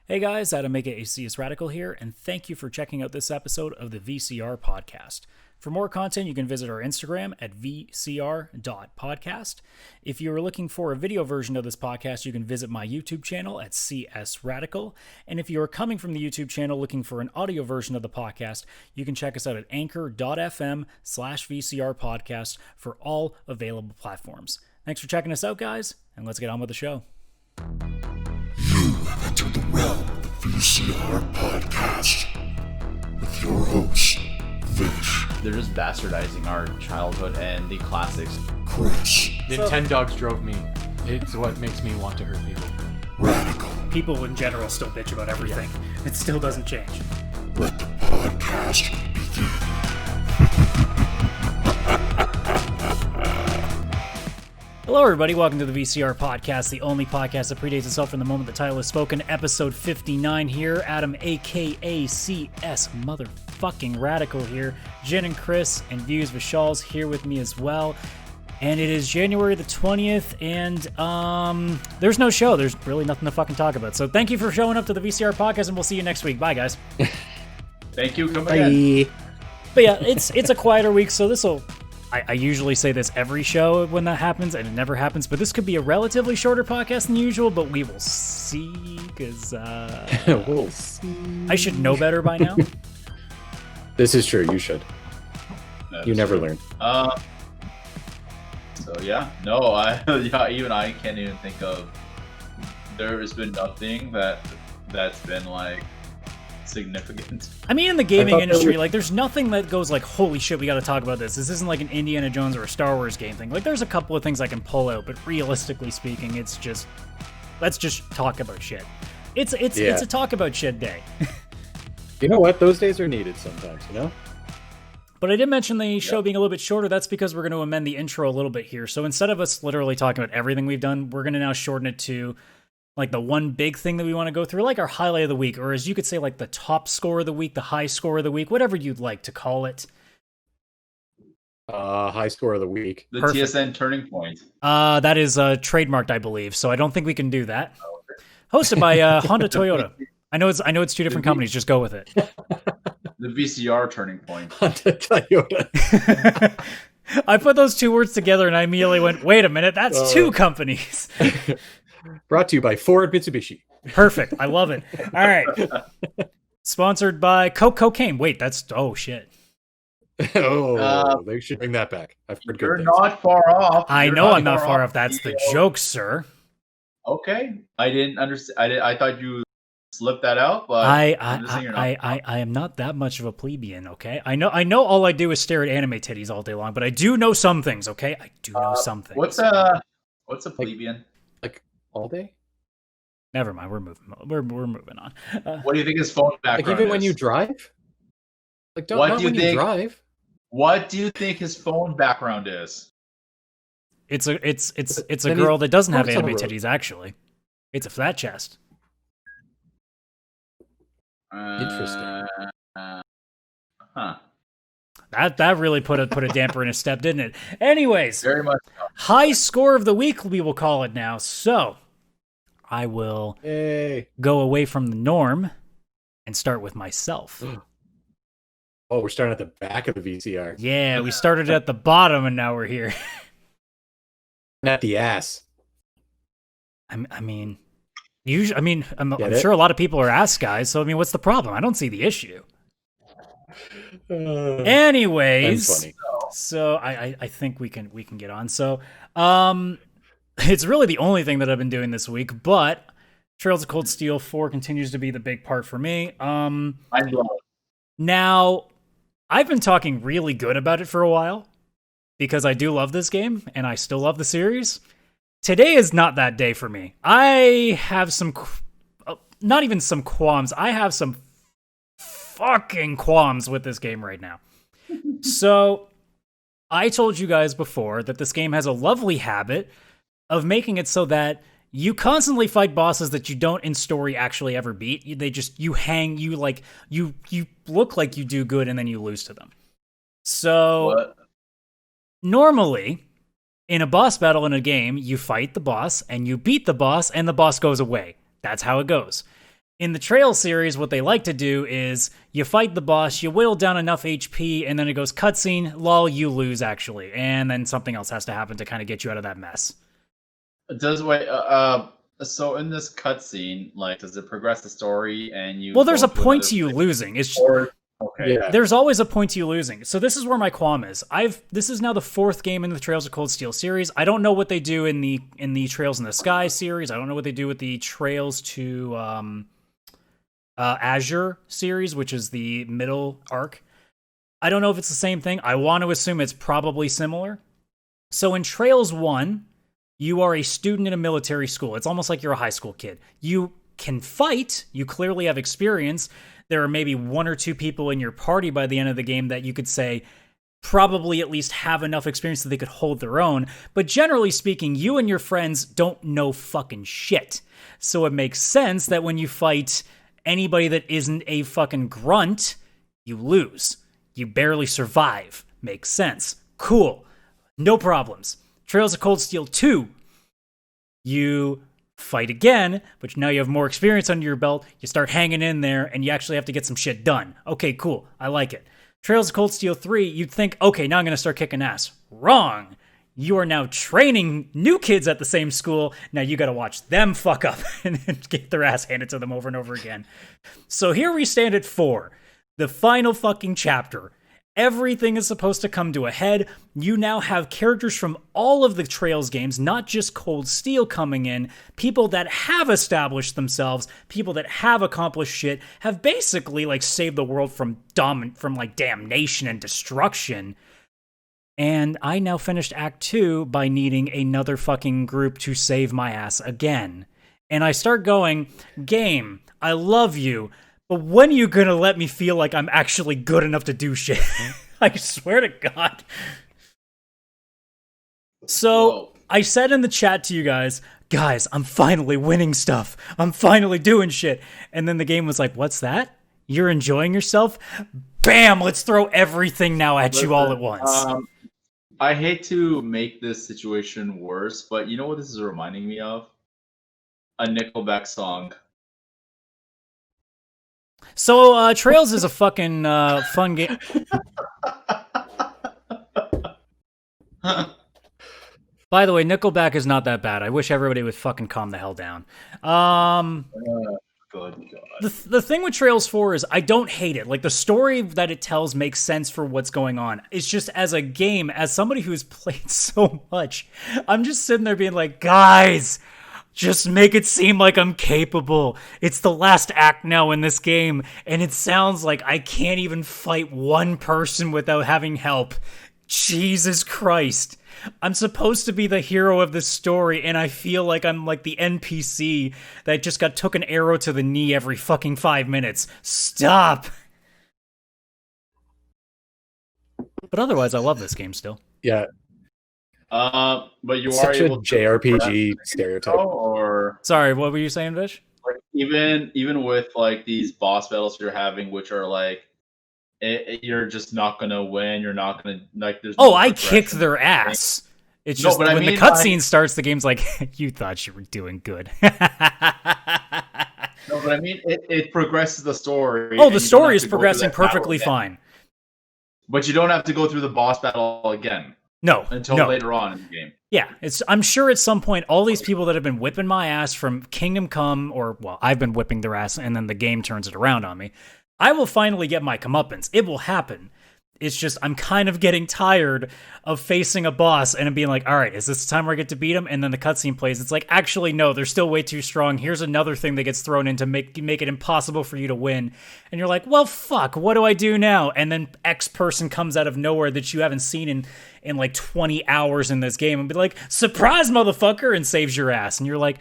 Hey guys, Adam aka askcsradical here, and thank you for checking out this episode of the VCR Podcast. For more content, you can visit our Instagram at vcr.podcast. If you are looking for a video version of this podcast, you can visit my YouTube channel at csradical. And if you are coming from the YouTube channel looking for an audio version of the podcast, you can check us out at anchor.fm/VCR Podcast for all available platforms. Thanks for checking us out, guys, and let's get on with the show. You have entered the realm of the VCR Podcast with your host, Vish. They're just bastardizing our childhood and the classics. Chris. Nintendogs drove me. It's what makes me want to hurt people. Radical. People in general still bitch about everything. It still doesn't change. Let the podcast begin. Hello, everybody. Welcome to the VCR Podcast, the only podcast that predates itself from the moment the title is spoken. Episode 59 here. Adam, a.k.a. CS motherfucking Radical here. Jen and Chris and Views Vishal's here with me as well. And it is January the 20th, and there's no show. There's really nothing to fucking talk about. So thank you for showing up to the VCR Podcast, and we'll see you next week. Bye, guys. Thank you. Come again. But yeah, it's a quieter week, so this'll... I usually say this every show when that happens, and it never happens, but this could be a relatively shorter podcast than usual, but we will see, because we'll see. I should know better by now. This is true, you should. You never learn. So yeah, no, even I can't even think of, there has been nothing that's been like significant. I mean, in the gaming industry, like, there's nothing that goes like, holy shit, we gotta talk about this. This isn't like an Indiana Jones or a Star Wars game thing. Like, there's a couple of things I can pull out, but realistically speaking, it's just, let's just talk about shit. It's a talk about shit day. You know what? Those days are needed sometimes, you know? But I did mention the show being a little bit shorter. That's because we're going to amend the intro a little bit here. So instead of us literally talking about everything we've done, we're going to now shorten it to like the one big thing that we want to go through, like our highlight of the week, or as you could say, like the top score of the week, the high score of the week, whatever you'd like to call it. High score of the week. The Perfect. TSN turning point. That is trademarked, I believe. So I don't think we can do that. Hosted by Honda Toyota. I know it's two different companies. Just go with it. The VCR turning point. Toyota. I put those two words together and I immediately went, wait a minute, that's two companies. Brought to you by Ford Mitsubishi. Perfect. I love it. All right. Sponsored by Cocaine. Wait, that's... Oh, shit. They should bring that back. I've heard good You're things. not far off. I You're know I'm not far off. That's the Theo. joke, sir. Okay. I didn't understand. I thought you slipped that out, but I am not that much of a plebeian, okay? I know all I do is stare at anime titties all day long, but I do know some things, okay? I do know some things. What's a plebeian? Like, all day? Never mind. We're moving on. What do you think his phone background Like, even when is? you drive? Like, don't What not do you when think- you drive. What do you think his phone background is? It's a Then girl that doesn't have parks on the anime road. titties, actually. It's a flat chest. Interesting. Huh. That really put a damper in his step, didn't it? Anyways, Very much so. high score of the week, we will call it now. So, I will Hey. go away from the norm and start with myself. Oh, we're starting at the back of the VCR. Yeah, we started at the bottom and now we're here. Not the ass. I mean, usually, I'm Get it? sure a lot of people are ass guys, so I mean, what's the problem? I don't see the issue. Anyways, That's funny. so I think we can get on. So, it's really the only thing that I've been doing this week, but Trails of Cold Steel 4 continues to be the big part for me. Mind blown. Now, I've been talking really good about it for a while because I do love this game and I still love the series. Today is not that day for me. I have not even some qualms. I have some fucking qualms with this game right now. So, I told you guys before that this game has a lovely habit of making it so that you constantly fight bosses that you don't in story actually ever beat. You look like you do good and then you lose to them. So What? normally in a boss battle in a game, you fight the boss and you beat the boss and the boss goes away. That's how it goes. In the Trail series, what they like to do is you fight the boss, you whittle down enough HP, and then it goes cutscene, lol, you lose actually, and then something else has to happen to kind of get you out of that mess. So in this cutscene, like, does it progress the story and you? Well, there's a point to you losing. It's okay. Yeah. There's always a point to you losing. So this is where my qualm is. This is now the 4th game in the Trails of Cold Steel series. I don't know what they do in the Trails in the Sky series. I don't know what they do with the Trails to Azure series, which is the middle arc. I don't know if it's the same thing. I want to assume it's probably similar. So in Trails 1, you are a student in a military school. It's almost like you're a high school kid. You can fight. You clearly have experience. There are maybe 1 or 2 people in your party by the end of the game that you could say probably at least have enough experience that they could hold their own. But generally speaking, you and your friends don't know fucking shit. So it makes sense that when you fight anybody that isn't a fucking grunt, you lose. You barely survive. Makes sense. Cool. No problems. Trails of Cold Steel 2. You fight again, but now you have more experience under your belt. You start hanging in there, and you actually have to get some shit done. Okay, cool. I like it. Trails of Cold Steel 3, you'd think, okay, now I'm going to start kicking ass. Wrong. You are now training new kids at the same school. Now you got to watch them fuck up and get their ass handed to them over and over again. So here we stand at 4. The final fucking chapter. Everything is supposed to come to a head. You now have characters from all of the Trails games, not just Cold Steel coming in. People that have established themselves, people that have accomplished shit, have basically like saved the world from like damnation and destruction. And I now finished Act 2 by needing another fucking group to save my ass again. And I start going, game, I love you, but when are you gonna let me feel like I'm actually good enough to do shit? I swear to God. So, I said in the chat to you guys, I'm finally winning stuff. I'm finally doing shit. And then the game was like, what's that? You're enjoying yourself? Bam! Let's throw everything now at you all at once. I hate to make this situation worse, but you know what this is reminding me of? A Nickelback song. So, Trails is a fucking fun game. By the way, Nickelback is not that bad. I wish everybody would fucking calm the hell down. Good God. The thing with Trails 4 is I don't hate it. Like, the story that it tells makes sense for what's going on. It's just as a game, as somebody who's played so much, I'm just sitting there being like, guys, just make it seem like I'm capable. It's the last act now in this game, and it sounds like I can't even fight one person without having help. Jesus Christ. I'm supposed to be the hero of this story, and I feel like I'm like the NPC that just took an arrow to the knee every fucking 5 minutes. Stop! But otherwise, I love this game still. Yeah. But you Such are a able to JRPG stereotype. or Sorry, what were you saying, Vish? like, even with like these boss battles you're having, which are like you're just not gonna win. You're not gonna like. There's no I progression. kick their ass. It's just but I when the mean, cutscene starts, the game's like, you thought you were doing good. No, but I mean, it progresses the story. Oh, and the you don't story have is to go through progressing that battle perfectly again. fine. But you don't have to go through the boss battle again No, until no. later on in the game. Yeah, I'm sure at some point all these people that have been whipping my ass from Kingdom Come, or, well, I've been whipping their ass and then the game turns it around on me. I will finally get my comeuppance. It will happen. It's just I'm kind of getting tired of facing a boss and being like, all right, is this the time where I get to beat him? And then the cutscene plays. It's like, actually, no, they're still way too strong. Here's another thing that gets thrown in to make it impossible for you to win. And you're like, well, fuck, what do I do now? And then X person comes out of nowhere that you haven't seen in like 20 hours in this game and be like, surprise, motherfucker, and saves your ass. And you're like,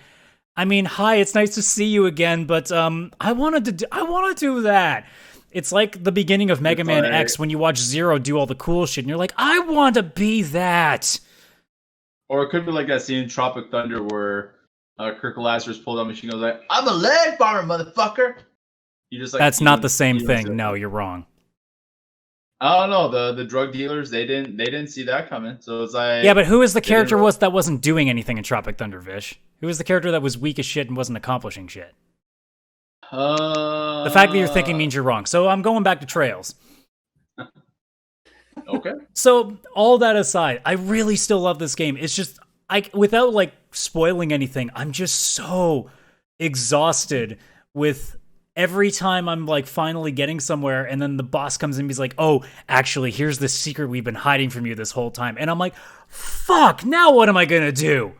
I mean, hi, it's nice to see you again, but I want to do that. It's like the beginning of Mega Man X when you watch Zero do all the cool shit, and you're like, I want to be that. Or it could be like that scene in Tropic Thunder where Kirk Lazarus pulled out machine guns like, I'm a leg farmer, motherfucker. You just like That's not the same thing. No, you're wrong. I don't know. The drug dealers they didn't see that coming. So it's like, yeah, but who is the character that wasn't doing anything in Tropic Thunder, Vish? Who was the character that was weak as shit and wasn't accomplishing shit? The fact that you're thinking means you're wrong. So I'm going back to Trails. Okay. So all that aside, I really still love this game. It's just without like spoiling anything, I'm just so exhausted with every time I'm like finally getting somewhere and then the boss comes in and he's like, "Oh, actually, here's the secret we've been hiding from you this whole time." And I'm like, "Fuck, now what am I going to do?"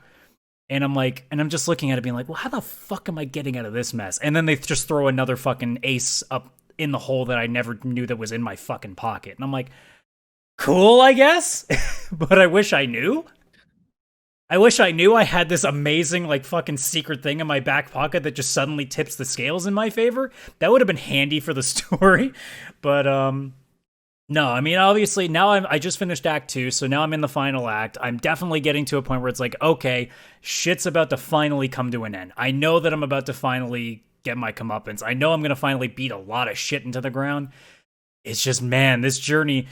And I'm just looking at it being like, "Well, how the fuck am I getting out of this mess?" And then they just throw another fucking ace up in the hole that I never knew that was in my fucking pocket. And I'm like, "Cool, I guess." But I wish I knew. I wish I knew I had this amazing, like, fucking secret thing in my back pocket that just suddenly tips the scales in my favor. That would have been handy for the story. But, no, I mean, obviously, now I just finished Act 2, so now I'm in the final act. I'm definitely getting to a point where it's like, okay, shit's about to finally come to an end. I know that I'm about to finally get my comeuppance. I know I'm going to finally beat a lot of shit into the ground. It's just, man, this journey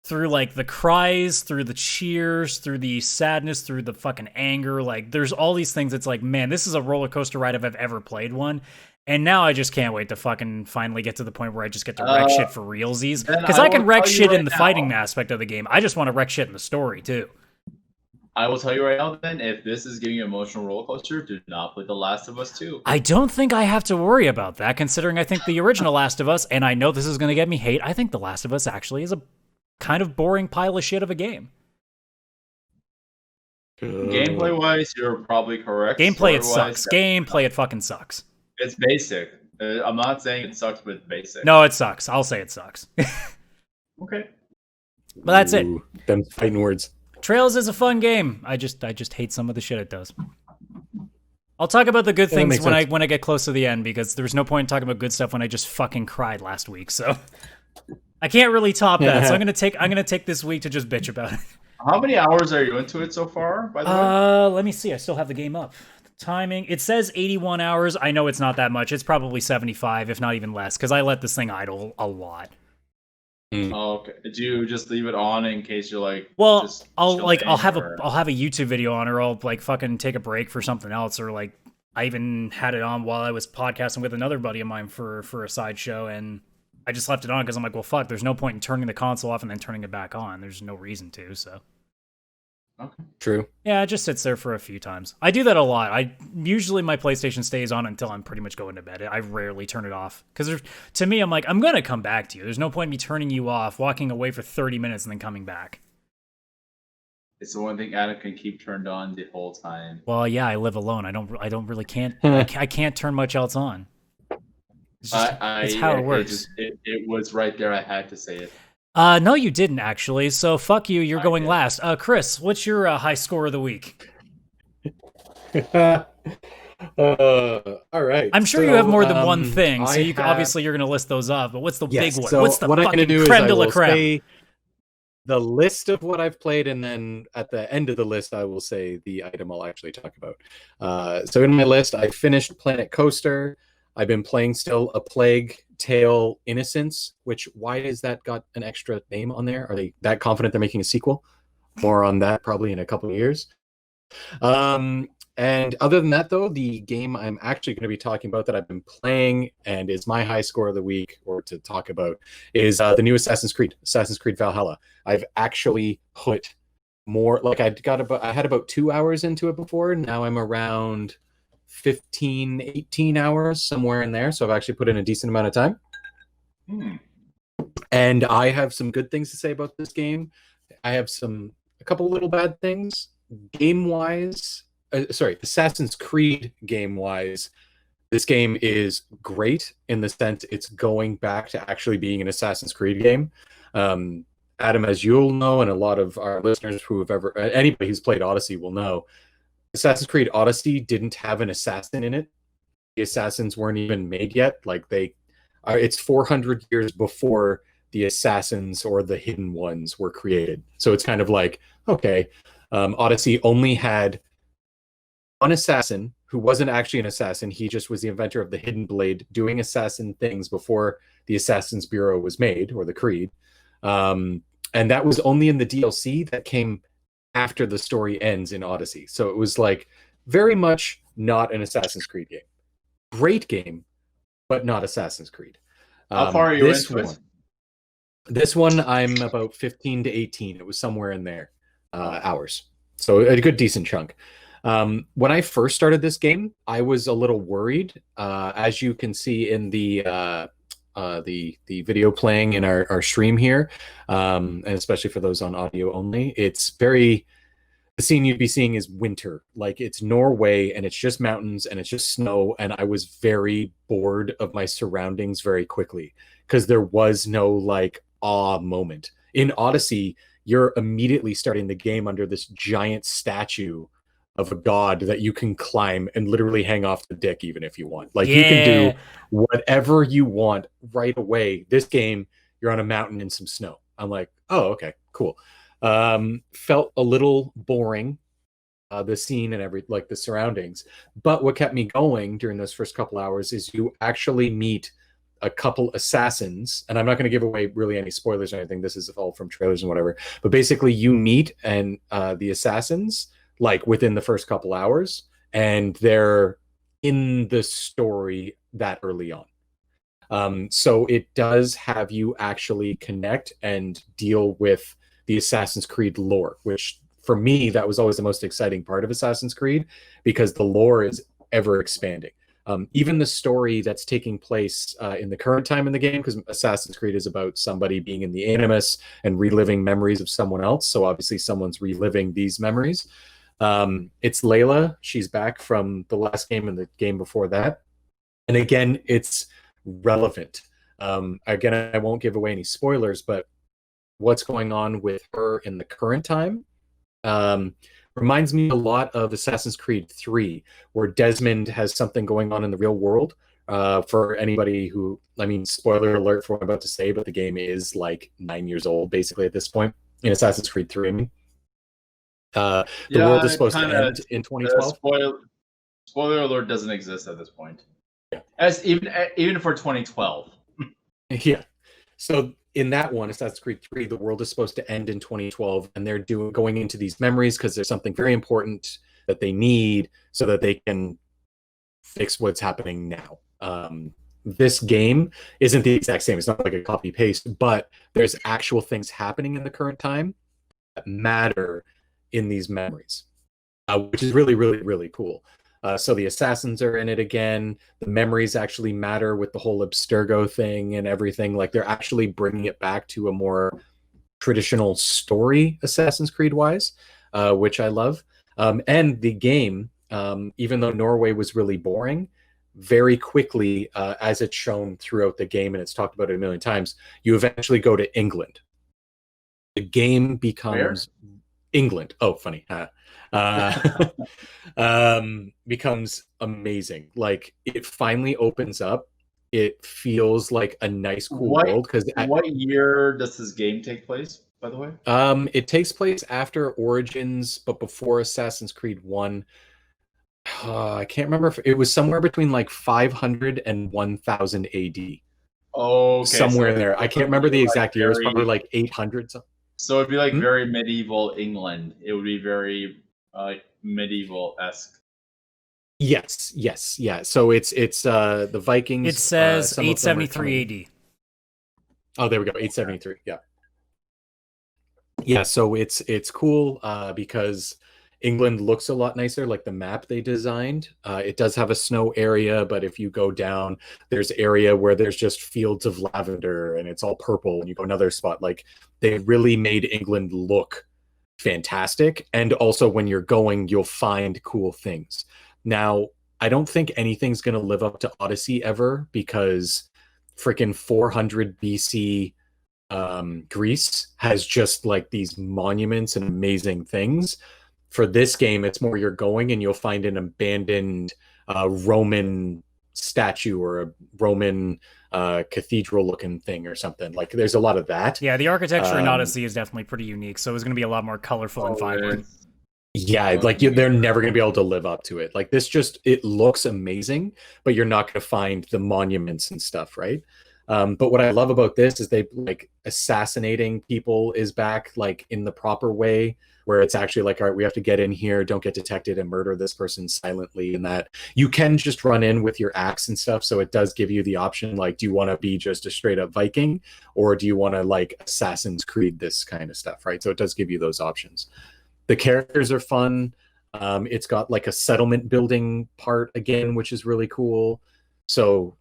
through like the cries, through the cheers, through the sadness, through the fucking anger, like there's all these things. It's like, man, this is a roller coaster ride if I've ever played one. And now I just can't wait to fucking finally get to the point where I just get to wreck shit for realsies. Because I can wreck shit in the fighting aspect of the game. I just want to wreck shit in the story too. I will tell you right now then, if this is giving you an emotional roller coaster, do not play The Last of Us 2. I don't think I have to worry about that, considering I think the original Last of Us, and I know this is going to get me hate, I think The Last of Us actually is a kind of boring pile of shit of a game. Gameplay wise, you're probably correct. Gameplay, it sucks. Gameplay, it fucking sucks. It's basic. I'm not saying it sucks, but it's basic. No, it sucks. I'll say it sucks. Okay. But that's it. Them fighting words. Trails is a fun game. I just hate some of the shit it does. I'll talk about the good things when I get close to the end, because there's no point in talking about good stuff when I just fucking cried last week. So I can't really top that. So I'm gonna take this week to just bitch about it. How many hours are you into it so far, by the way? Let me see. I still have the game up. The timing. It says 81 hours. I know it's not that much. It's probably 75, if not even less, because I let this thing idle a lot. Oh, okay. Did you just leave it on in case you're like? Well, I'll have a YouTube video on, or I'll like fucking take a break for something else, or like I even had it on while I was podcasting with another buddy of mine for a side show, and I just left it on because I'm like, well, fuck, there's no point in turning the console off and then turning it back on. There's no reason to, so. Okay. True. Yeah, it just sits there for a few times. I do that a lot. Usually my PlayStation stays on until I'm pretty much going to bed. I rarely turn it off. Because to me, I'm like, I'm going to come back to you. There's no point in me turning you off, walking away for 30 minutes, and then coming back. It's the one thing Adam can keep turned on the whole time. Well, yeah, I live alone. I don't really can't. I can't turn much else on. It's just, it's how it works. It was right there. I had to say it. No, you didn't actually. So fuck you. You're going last. Chris, what's your high score of the week? All right. I'm sure you have more than one thing, so obviously you're going to list those off. But what's the big one? So what's the what fucking I'm do creme is de la creme? Say the list of what I've played, and then at the end of the list, I will say the item I'll actually talk about. So in my list, I finished Planet Coaster. I've been playing still A Plague Tale Innocence, which, why has that got an extra name on there? Are they that confident they're making a sequel? More on that probably in a couple of years. And other than that, though, the game I'm actually going to be talking about that I've been playing and is my high score of the week, or to talk about, is the new Assassin's Creed Valhalla. I've actually put more, like I had about 2 hours into it before. Now I'm around 15, 18 hours, somewhere in there. So I've actually put in a decent amount of time. And I have some good things to say about this game. I have a couple little bad things. Game-wise, Assassin's Creed game-wise, this game is great in the sense it's going back to actually being an Assassin's Creed game. Adam, as you'll know, and a lot of our listeners who have anybody who's played Odyssey will know, Assassin's Creed Odyssey didn't have an assassin in it. The assassins weren't even made yet. Like it's 400 years before the assassins or the hidden ones were created. So it's kind of like, okay, Odyssey only had one assassin who wasn't actually an assassin. He just was the inventor of the hidden blade, doing assassin things before the Assassin's Bureau was made, or the Creed. And that was only in the DLC that came after the story ends in Odyssey. So it was like very much not an Assassin's Creed game. Great game, but not Assassin's Creed. How far are you this into one, it? This one, I'm about 15 to 18. It was somewhere in there, hours. So a good decent chunk. When I first started this game, I was a little worried. As you can see in the video playing in our stream here, and especially for those on audio only, the scene you'd be seeing is winter. Like, it's Norway and it's just mountains and it's just snow, and I was very bored of my surroundings very quickly because there was no like awe moment. In Odyssey, you're immediately starting the game under this giant statue of a god that you can climb and literally hang off the dick even if you want. Like, you can do whatever you want right away. This game, you're on a mountain in some snow. I'm like, oh, okay, cool. Felt a little boring, the scene and the surroundings. But what kept me going during those first couple hours is you actually meet a couple assassins, and I'm not going to give away really any spoilers or anything. This is all from trailers and whatever. But basically, you meet and the assassins like within the first couple hours, and they're in the story that early on. So it does have you actually connect and deal with the Assassin's Creed lore, which for me, that was always the most exciting part of Assassin's Creed, because the lore is ever expanding. Even the story that's taking place in the current time in the game, because Assassin's Creed is about somebody being in the Animus and reliving memories of someone else. So obviously someone's reliving these memories. It's Layla. She's back from the last game and the game before that. And again, it's relevant. Again, I won't give away any spoilers, but what's going on with her in the current time reminds me a lot of Assassin's Creed 3, where Desmond has something going on in the real world. For anybody who, spoiler alert for what I'm about to say, but the game is like 9 years old basically at this point in Assassin's Creed 3. The world is supposed to end in 2012. Spoiler alert doesn't exist at this point. Yeah. As even for 2012. Yeah. So in that one, Assassin's Creed 3, the world is supposed to end in 2012, and they're going into these memories because there's something very important that they need so that they can fix what's happening now. This game isn't the exact same. It's not like a copy paste, but there's actual things happening in the current time that matter in these memories, which is really, really, really cool. So the assassins are in it again. The memories actually matter with the whole Abstergo thing and everything. Like, they're actually bringing it back to a more traditional story, Assassin's Creed wise, which I love. And the game, even though Norway was really boring, very quickly, as it's shown throughout the game, and it's talked about it a million times, you eventually go to England. The game becomes England. Oh, funny. Becomes amazing. Like, it finally opens up. It feels like a nice, cool world. Because what year does this game take place, by the way? It takes place after Origins, but before Assassin's Creed 1. I can't remember if it was somewhere between like 500 and 1000 AD. Oh, okay. Somewhere there. I can't remember the exact year. It's probably like 800 something. So it'd be like very medieval England. It would be very medieval-esque. Yes, yeah. So it's the Vikings. It says 873 AD. Oh, there we go. 873. Yeah. Yeah, so it's cool because England looks a lot nicer, like the map they designed. It does have a snow area, but if you go down, there's area where there's just fields of lavender and it's all purple, and you go another spot. Like, they really made England look fantastic. And also, when you're going, you'll find cool things. Now, I don't think anything's going to live up to Odyssey ever, because freaking 400 BC Greece has just like these monuments and amazing things. For this game, it's more you're going and you'll find an abandoned Roman statue or a Roman cathedral looking thing or something. Like, there's a lot of that. Yeah, the architecture in Odyssey is definitely pretty unique, so it's going to be a lot more colorful and vibrant. Yeah, like they're never going to be able to live up to it. Like, this just, it looks amazing, but you're not going to find the monuments and stuff, right? But what I love about this is they like assassinating people is back like in the proper way, where it's actually like, all right, we have to get in here, don't get detected, and murder this person silently. And that you can just run in with your axe and stuff. So it does give you the option, like, do you want to be just a straight up Viking, or do you want to like Assassin's Creed this kind of stuff, right? So it does give you those options. The characters are fun. It's got like a settlement building part again, which is really cool. So,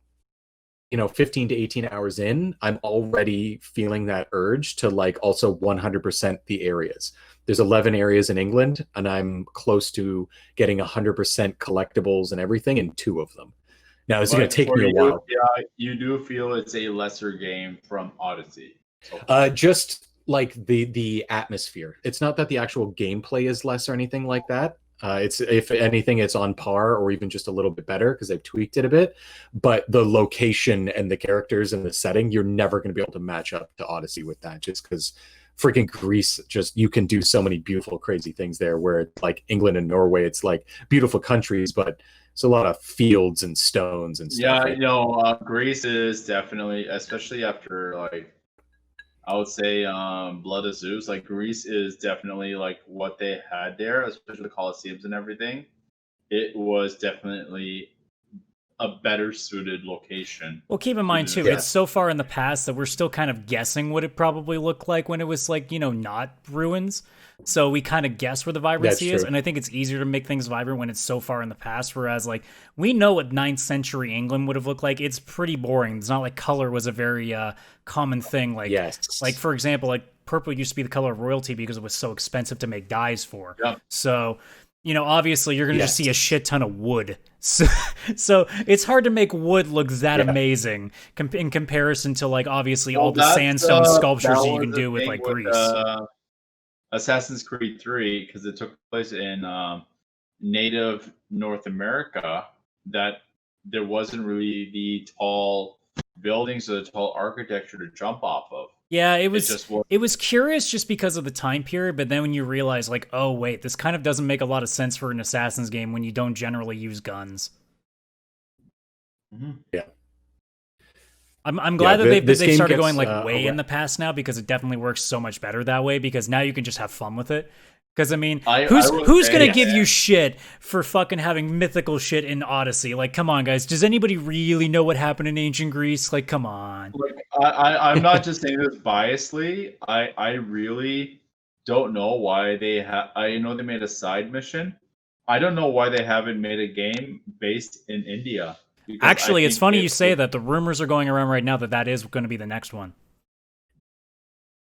15 to 18 hours in, I'm already feeling that urge to like also 100% the areas. There's 11 areas in England, and I'm close to getting 100% collectibles and everything in 2 of them. Now, it's going to take me a while. Yeah, you do feel it's a lesser game from Odyssey. Just like the atmosphere. It's not that the actual gameplay is less or anything like that. It's, if anything, it's on par or even just a little bit better because they've tweaked it a bit. But the location and the characters and the setting, you're never going to be able to match up to Odyssey with that, just because freaking Greece, just you can do so many beautiful, crazy things there. Where it's like England and Norway, it's like beautiful countries, but it's a lot of fields and stones and stuff. Yeah, Greece is definitely, especially after like, I would say Blood of Zeus, like Greece is definitely like what they had there, especially the Colosseums and everything. It was definitely a better suited location. Well, keep in mind too, it's so far in the past that we're still kind of guessing what it probably looked like when it was like, not ruins. So we kind of guess where the vibrancy is, and I think it's easier to make things vibrant when it's so far in the past, whereas like we know what 9th century England would have looked like. It's pretty boring. It's not like color was a very common thing. Like, like for example, like purple used to be the color of royalty because it was so expensive to make dyes for. Yep. So, obviously you're going to just see a shit ton of wood. So it's hard to make wood look that amazing in comparison to like obviously all the sandstone sculptures that you can do with like Greece. Assassin's Creed 3, because it took place in native North America, that there wasn't really the tall buildings or the tall architecture to jump off of. Yeah, it was curious just because of the time period, but then when you realize like, oh wait, this kind of doesn't make a lot of sense for an Assassin's game when you don't generally use guns. Mm-hmm. Yeah. I'm glad that they've started going like way in the past now, because it definitely works so much better that way, because now you can just have fun with it. Because I mean, who's gonna give you shit for fucking having mythical shit in Odyssey? Like, come on, guys. Does anybody really know what happened in ancient Greece? Like, come on. Like, I'm not just saying this biasly. I really don't know why they have. I know they made a side mission. I don't know why they haven't made a game based in India. Actually, it's funny you say that. The rumors are going around right now that is going to be the next one.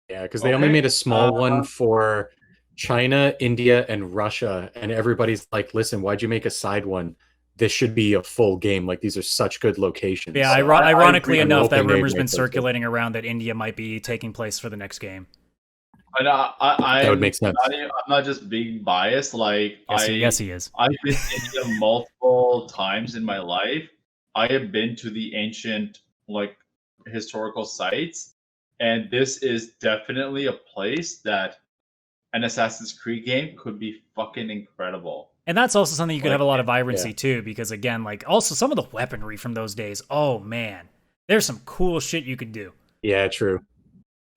Yeah, because they only made a small one for China, India, and Russia, and everybody's like, listen, why'd you make a side one? This should be a full game. Like, these are such good locations. Yeah, ironically enough, that rumor's been circulating around that India might be taking place for the next game. And that would make sense. I'm not just being biased. Like, yes, he is. I've been to India multiple times in my life. I have been to the ancient, like, historical sites, and this is definitely a place that an Assassin's Creed game could be fucking incredible. And that's also something you could have a lot of vibrancy too, because again, like, also some of the weaponry from those days, oh man, there's some cool shit you could do. Yeah, true.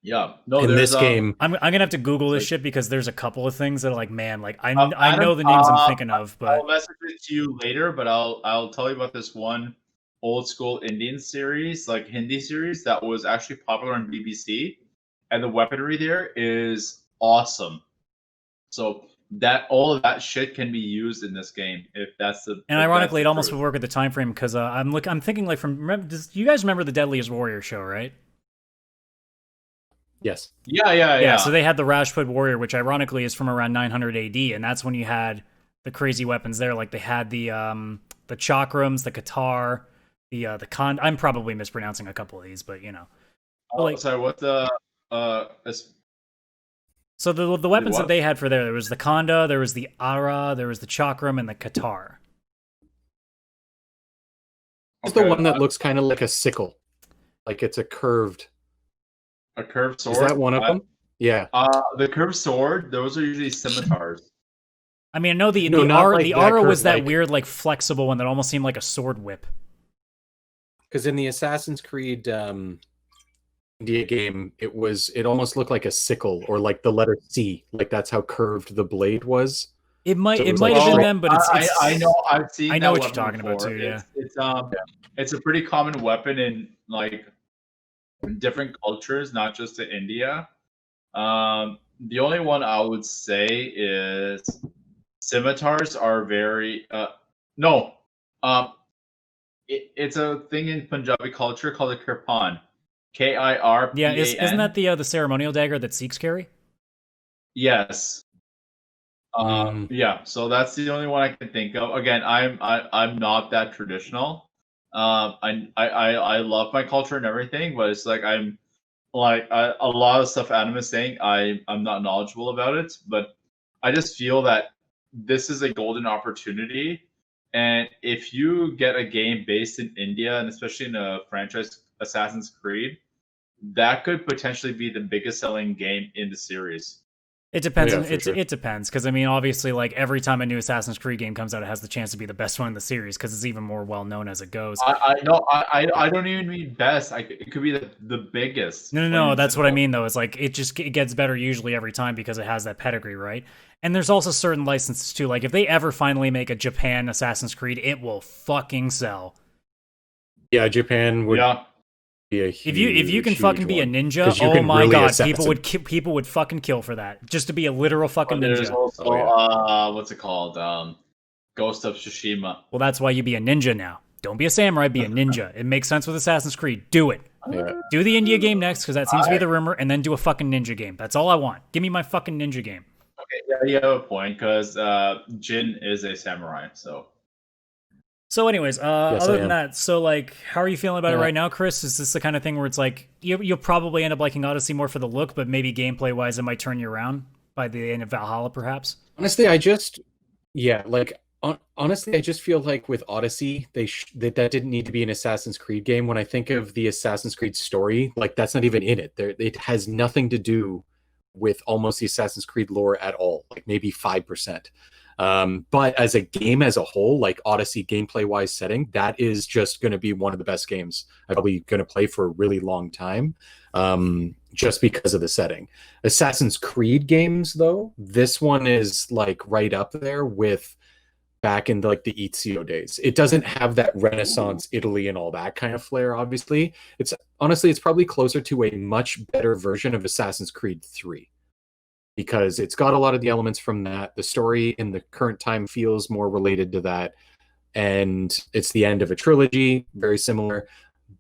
Yeah, no. In this game, I'm gonna have to Google this shit, because there's a couple of things that are like, man, like I know the names I'm thinking of, but I'll message it to you later. But I'll tell you about this one old school Indian series, like Hindi series, that was actually popular on BBC, and the weaponry there is awesome. So that all of that shit can be used in this game if that's the. And ironically, it almost would work with the time frame, because I'm thinking like you guys remember the Deadliest Warrior show, right? Yes. Yeah. So they had the Rashford Warrior, which ironically is from around 900 AD, and that's when you had the crazy weapons there. Like they had the chakrams, the Qatar, the con. I'm probably mispronouncing a couple of these, but sorry, what the So the weapons that they had for there was the Khanda, there was the Ara, there was the Chakram, and the Qatar. It's the one that looks kind of like a sickle, like it's a curved sword. Is that one of them? Yeah. The curved sword, those are usually scimitars. I mean, I know the Ara was that weird, like flexible one that almost seemed like a sword whip. Because in the Assassin's Creed India game, it almost looked like a sickle or like the letter C, like that's how curved the blade was. It might So it it was might like have been straight- them, but it's I know I've seen. I know that what you're weapon talking about before. too. Yeah. It's a pretty common weapon in like different cultures, not just in India. The only one I would say is scimitars are very no. It's a thing in Punjabi culture called a kirpan. Kirpan. Yeah, isn't that the ceremonial dagger that Sikhs carry? Yes. Yeah, so that's the only one I can think of. Again, I'm not that traditional. I love my culture and everything, but it's like I'm like a lot of stuff Adam is saying. I'm not knowledgeable about it, but I just feel that this is a golden opportunity. And if you get a game based in India, and especially in a franchise Assassin's Creed, that could potentially be the biggest selling game in the series. It depends. Yeah, for sure. It depends because I mean, obviously, like every time a new Assassin's Creed game comes out, it has the chance to be the best one in the series because it's even more well known as it goes. I know. I don't even mean best. It could be the biggest. No. That's what I mean, though. It's like it gets better usually every time because it has that pedigree, right? And there's also certain licenses too. Like if they ever finally make a Japan Assassin's Creed, it will fucking sell. Yeah, Japan would be a huge, if you can fucking be a ninja, oh my god, people would fucking kill for that. Just to be a literal fucking ninja. There's also what's it called? Ghost of Tsushima. Well, that's why you be a ninja now. Don't be a samurai, be a ninja. It makes sense with Assassin's Creed. Do it. Yeah. Do the India game next, because that seems to be the rumor, and then do a fucking ninja game. That's all I want. Give me my fucking ninja game. Okay, yeah, you have a point, because Jin is a samurai, so. So anyways, Yes, other I than am. that, so like, how are you feeling about it right now, Chris? Is this the kind of thing where it's like, you'll probably end up liking Odyssey more for the look, but maybe gameplay-wise it might turn you around by the end of Valhalla, perhaps? Honestly, honestly, I just feel like with Odyssey, that didn't need to be an Assassin's Creed game. When I think of the Assassin's Creed story, like that's not even in it. It has nothing to do with almost the Assassin's Creed lore at all, like maybe 5%. But as a game as a whole, like Odyssey gameplay-wise setting, that is just going to be one of the best games I'm probably going to play for a really long time, just because of the setting. Assassin's Creed games, though, this one is like right up there with back in like the Ezio days. It doesn't have that Renaissance Italy and all that kind of flair, obviously. It's probably closer to a much better version of Assassin's Creed 3. Because it's got a lot of the elements from that. The story in the current time feels more related to that. And it's the end of a trilogy, very similar.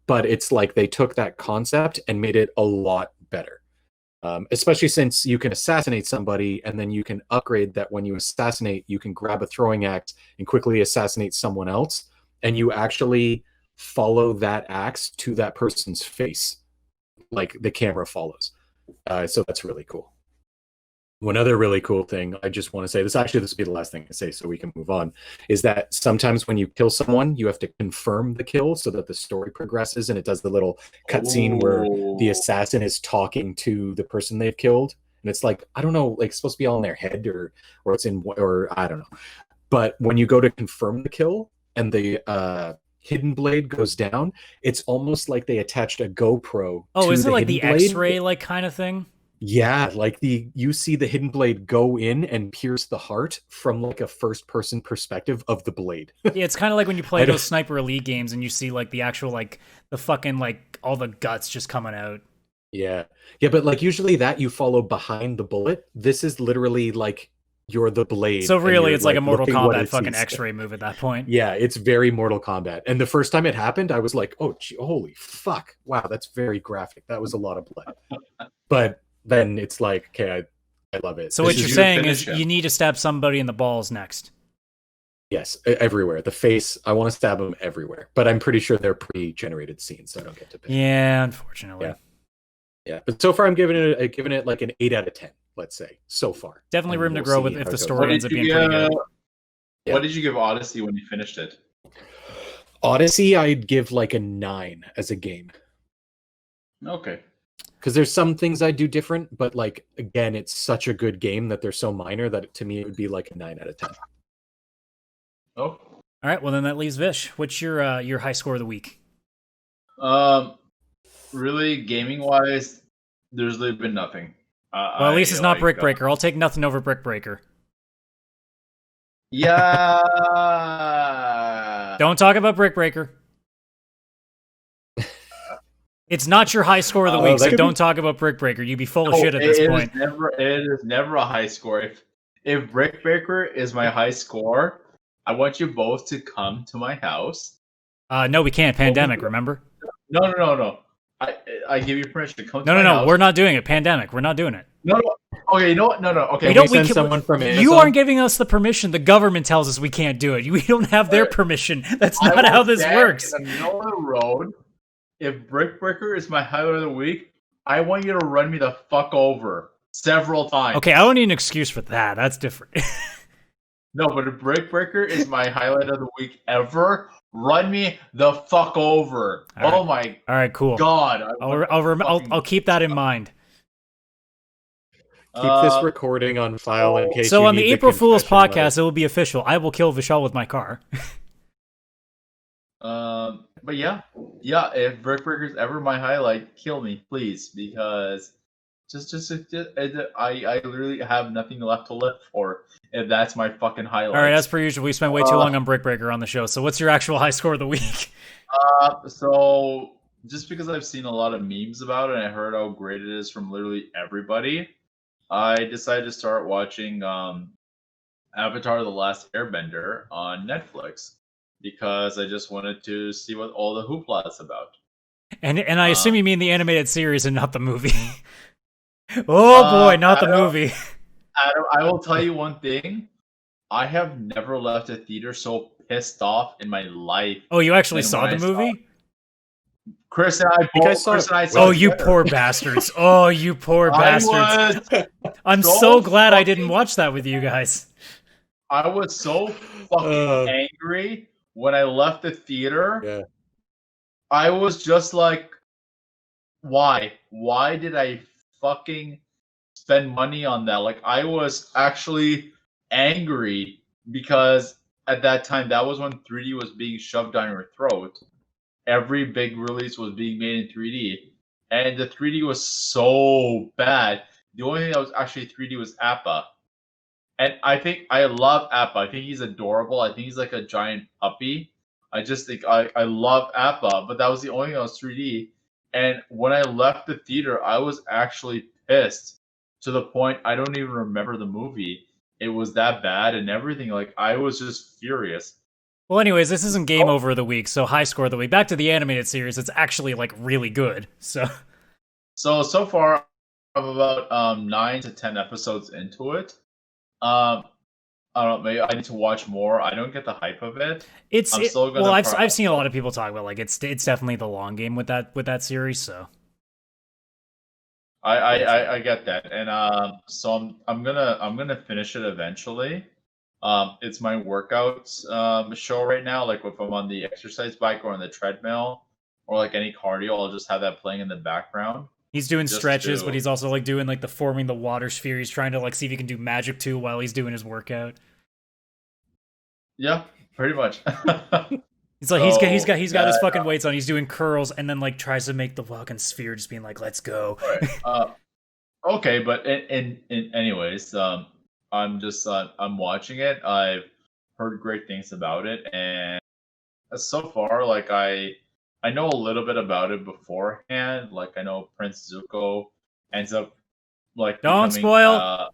But it's like they took that concept and made it a lot better. Especially since you can assassinate somebody and then you can upgrade that when you assassinate, you can grab a throwing axe and quickly assassinate someone else. And you actually follow that axe to that person's face. Like the camera follows. So that's really cool. One other really cool thing I just want to say, this will be the last thing I say so we can move on, is that sometimes when you kill someone, you have to confirm the kill so that the story progresses, and it does the little cutscene where the assassin is talking to the person they've killed. And it's like, I don't know, like it's supposed to be all in their head or it's in, or I don't know. But when you go to confirm the kill and the hidden blade goes down, it's almost like they attached a GoPro. Oh, is it like the blade. X-ray like kind of thing? Yeah, like you see the hidden blade go in and pierce the heart from like a first-person perspective of the blade. Yeah, it's kind of like when you play those Sniper Elite games and you see like the actual like the fucking like all the guts just coming out. Yeah, but like usually that you follow behind the bullet. This is literally like you're the blade. So really, it's like a Mortal Kombat fucking sees. X-ray move at that point. Yeah, it's very Mortal Kombat. And the first time it happened, I was like, oh, holy fuck! Wow, that's very graphic. That was a lot of blood. But then it's like, okay, I love it. So what you're saying is you need to stab somebody in the balls next. Yes, everywhere. The face, I want to stab them everywhere. But I'm pretty sure they're pre-generated scenes, so I don't get to pick. Yeah, unfortunately. Yeah. But so far I'm giving it like an 8 out of 10, let's say, so far. Definitely And room to we'll grow see with how if it the goes. story ends up being pretty good. What did you give Odyssey when you finished it? Odyssey, I'd give like a 9 as a game. Okay. Because there's some things I do different, but like again, it's such a good game that they're so minor that to me it would be like a 9 out of 10. Oh. All right, well then that leaves Vish. What's your high score of the week? Really, gaming wise, there's really been nothing. Well, at least it's not like, Brick Breaker. I'll take nothing over Brick Breaker. Yeah. Don't talk about Brick Breaker. It's not your high score of the week, so don't talk about Brick Breaker. You'd be full of shit at this point. It is never a high score. If Brick Breaker is my high score, I want you both to come to my house. No, we can't. Pandemic, remember? No. I give you permission to come to my No. house. We're not doing it. Pandemic. We're not doing it. No. Okay, you know what? No. Okay. We don't. Send someone from Amazon? You aren't giving us the permission. The government tells us we can't do it. We don't have their permission. That's not how this works. In the middle of the road, if Brick Breaker is my highlight of the week, I want you to run me the fuck over several times. Okay, I don't need an excuse for that. That's different. No, but if Brick Breaker is my highlight of the week ever, run me the fuck over. All right, cool. God. I'll keep that in mind. Keep this recording on file in case. So you on the need April Fool's confession podcast, letter. it will be official. I will kill Vishal with my car. But yeah, if Brick Breaker's ever my highlight, kill me, please, because I literally have nothing left to live for if that's my fucking highlight. All right, as per usual, we spent way too long on Brick Breaker on the show. So what's your actual high score of the week? So just because I've seen a lot of memes about it and I heard how great it is from literally everybody, I decided to start watching Avatar: The Last Airbender on Netflix because I just wanted to see what all the hoopla is about. And I assume you mean the animated series and not the movie. Oh boy, not the movie. Adam, I will tell you one thing. I have never left a theater so pissed off in my life. Oh, you actually saw the movie? Chris and I saw Oh, you poor bastards. Oh, you poor bastards. I'm so glad I didn't watch that with you guys. I was so fucking angry when I left the theater. Yeah. I was just like, why? Why did I fucking spend money on that? Like, I was actually angry because at that time, that was when 3D was being shoved down your throat. Every big release was being made in 3D, and the 3D was so bad. The only thing that was actually 3D was Appa, and I think I love Appa. I think he's adorable. I think he's like a giant puppy. I just think I love Appa, but that was the only thing that was 3D. And when I left the theater, I was actually pissed to the point I don't even remember the movie. It was that bad and everything. Like, I was just furious. Well, anyways, this isn't game over of the week, so high score of the week. Back to the animated series. It's actually like really good. So far, I'm about 9 to 10 episodes into it. I don't know. Maybe I need to watch more. I don't get the hype of it. I've seen a lot of people talk about like it's definitely the long game with that series. So I get that, and so I'm gonna finish it eventually. It's my workouts show right now. Like if I'm on the exercise bike or on the treadmill or like any cardio, I'll just have that playing in the background. He's doing stretches, but he's also like doing like the forming the water sphere. He's trying to like see if he can do magic too while he's doing his workout. Yeah, pretty much. It's like he's got his fucking weights on. He's doing curls and then like tries to make the fucking sphere, just being like, "Let's go." Right. Okay, but in anyways, I'm just I'm watching it. I've heard great things about it, and so far, like I know a little bit about it beforehand. Like I know Prince Zuko ends up like don't spoil.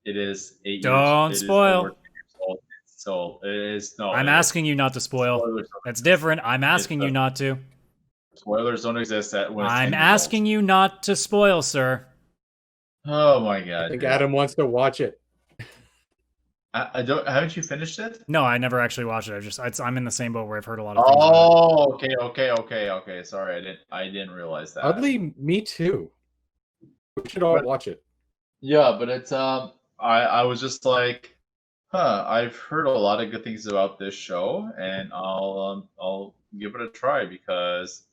It is 8 years. Don't spoil. So it is no. I'm asking you not to spoil. That's different. I'm asking you not to. Spoilers don't exist at when I'm asking you not to spoil, sir. Oh my god! I think Adam wants to watch it. I don't. Haven't you finished it? No, I never actually watched it. I'm in the same boat where I've heard a lot of things. Oh, okay. Sorry, I didn't realize that. Oddly, me too. We should all watch it. Yeah, but it's I was just like, I've heard a lot of good things about this show, and I'll give it a try because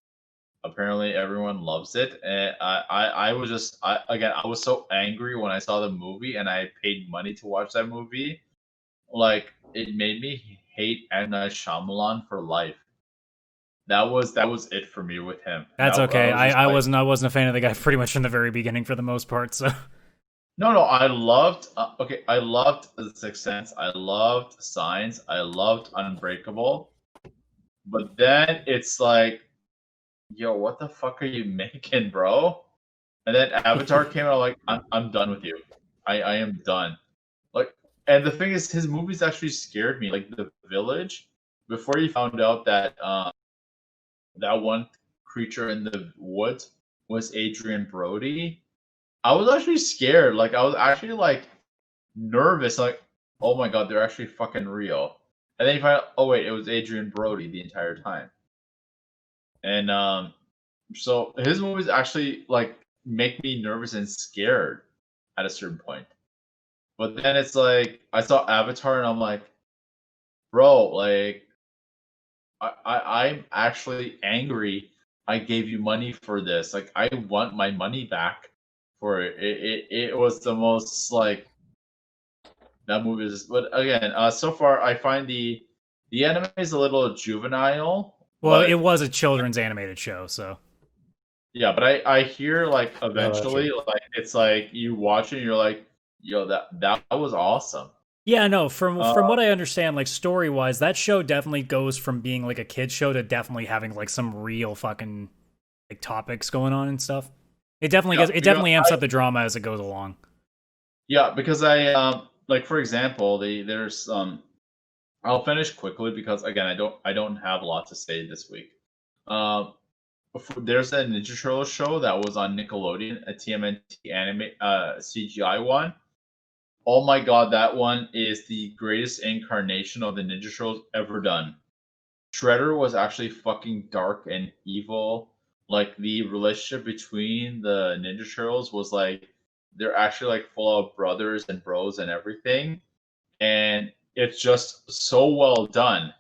apparently everyone loves it. And I was so angry when I saw the movie and I paid money to watch that movie. Like, it made me hate M. Night Shyamalan for life. That was it for me with him. That's That, okay. was just I like, wasn't a fan of the guy pretty much from the very beginning for the most part. So no, I loved. I loved The Sixth Sense. I loved Signs. I loved Unbreakable. But then it's like, yo, what the fuck are you making, bro? And then Avatar came out. Like, I'm done with you. I am done. Like, and the thing is, his movies actually scared me. Like The Village, before you found out that that one creature in the woods was Adrian Brody, I was actually scared. Like, I was actually like nervous. Like, oh my god, they're actually fucking real. And then you find out, oh wait, it was Adrian Brody the entire time. And so his movies actually like make me nervous and scared at a certain point. But then it's like I saw Avatar and I'm like, bro, like I'm actually angry. I gave you money for this. Like I want my money back for it. It was the most like that movie is. But again, so far I find the anime is a little juvenile. well, but it was a children's animated show, so yeah, but I hear like eventually like it's like you watch it and you're like, yo, that was awesome. yeah, no. From what I understand, like story wise, that show definitely goes from being like a kid show to definitely having like some real fucking like topics going on and stuff. It definitely Yeah, gets, it definitely amps up the drama as it goes along. Yeah, because I like for example, there's I'll finish quickly because again I don't have a lot to say this week. There's a Ninja Turtle show that was on Nickelodeon, a TMNT anime CGI one. Oh my god, that one is the greatest incarnation of the Ninja Turtles ever done. Shredder was actually fucking dark and evil. Like the relationship between the Ninja Turtles was like they're actually like full of brothers and bros and everything. And it's just so well done.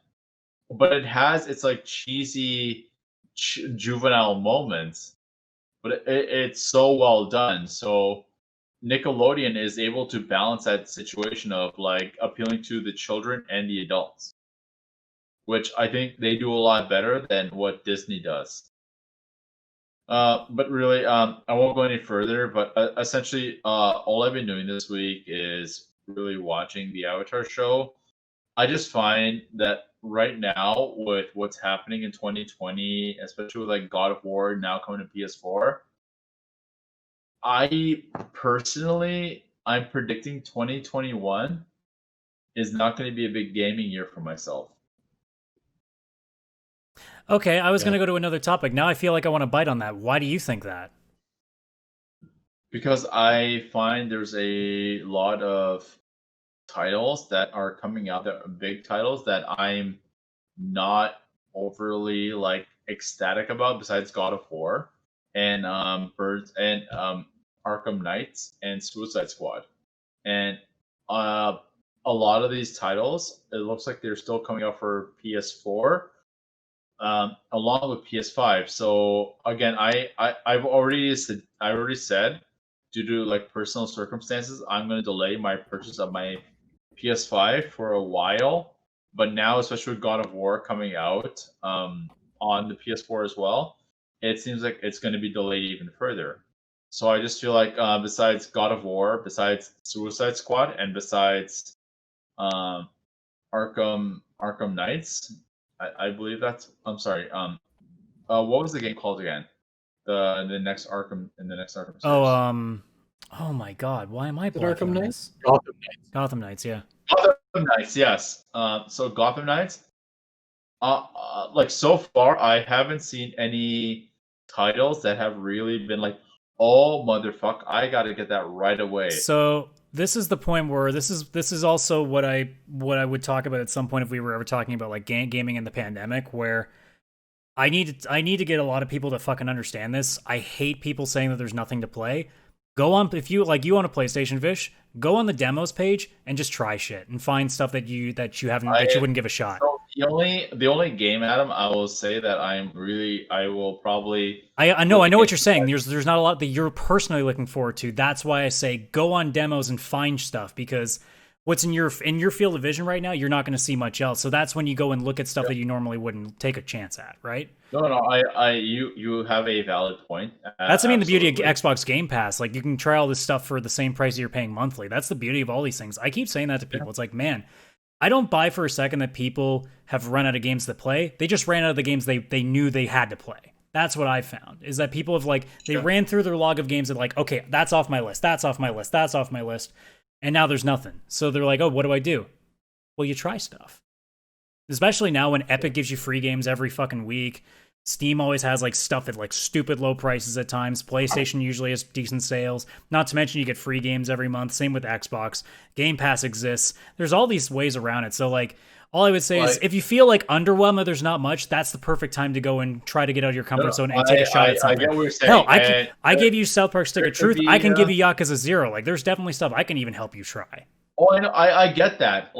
But it has its like cheesy juvenile moments, but it's so well done. So Nickelodeon is able to balance that situation of like appealing to the children and the adults, which I think they do a lot better than what Disney does. But really, I won't go any further. But essentially, all I've been doing this week is really watching the Avatar show. I just find that right now, with what's happening in 2020, especially with like God of War now coming to PS4, I personally, I'm predicting 2021 is not going to be a big gaming year for myself. Okay, I was Yeah. gonna go to another topic. Now I feel like I want to bite on that. Why do you think that? Because I find there's a lot of titles that are coming out that are big titles that I'm not overly like ecstatic about besides God of War and Birds and Arkham Knights and Suicide Squad. And a lot of these titles, it looks like they're still coming out for PS4 along with PS5. So again, I've already said due to like personal circumstances, I'm going to delay my purchase of my PS5 for a while. But now, especially with God of War coming out on the PS4 as well, it seems like it's going to be delayed even further. So I just feel like besides God of War, besides Suicide Squad, and besides Arkham Knights, I believe that's. I'm sorry. What was the game called again? The next Arkham in the next Arkham series. Oh my God, why am I Is it blanking Arkham on Knights? this? Gotham Knights. Gotham Knights, yeah. Gotham Knights, yes. So Gotham Knights. Like so far, I haven't seen any titles that have really been like, oh motherfuck, I gotta get that right away. So this is the point where this is also what I would talk about at some point if we were ever talking about like gaming in the pandemic, where I need to get a lot of people to fucking understand this. I hate people saying that there's nothing to play. Go on, if you like you on a PlayStation, Vish, go on the demos page and just try shit and find stuff that you wouldn't give a shot. So the only game, Adam, I will say that I will probably. I know what you're saying. There's not a lot that you're personally looking forward to. That's why I say go on demos and find stuff, because what's in your field of vision right now, you're not going to see much else. So that's when you go and look at stuff that you normally wouldn't take a chance at, right? No, you have a valid point. That's the beauty of Xbox Game Pass. Like, you can try all this stuff for the same price you're paying monthly. That's the beauty of all these things. I keep saying that to people. It's like, man, I don't buy for a second that people have run out of games to play. They just ran out of the games they knew they had to play. That's what I found, is that people have they ran through their log of games and okay, that's off my list, that's off my list, that's off my list. And now there's nothing. So they're like, oh, what do I do? Well, you try stuff. Especially now when Epic gives you free games every fucking week. Steam always has stuff at stupid low prices at times. PlayStation usually has decent sales. Not to mention you get free games every month. Same with Xbox. Game Pass exists. There's all these ways around it. So all I would say is if you feel underwhelmed that there's not much, that's the perfect time to go and try to get out of your comfort zone and take a shot at something. I get what you're saying. Hell, I gave you South Park Stick of Truth. I can give you Yakuza Zero. There's definitely stuff I can even help you try. Oh, I know. I get that.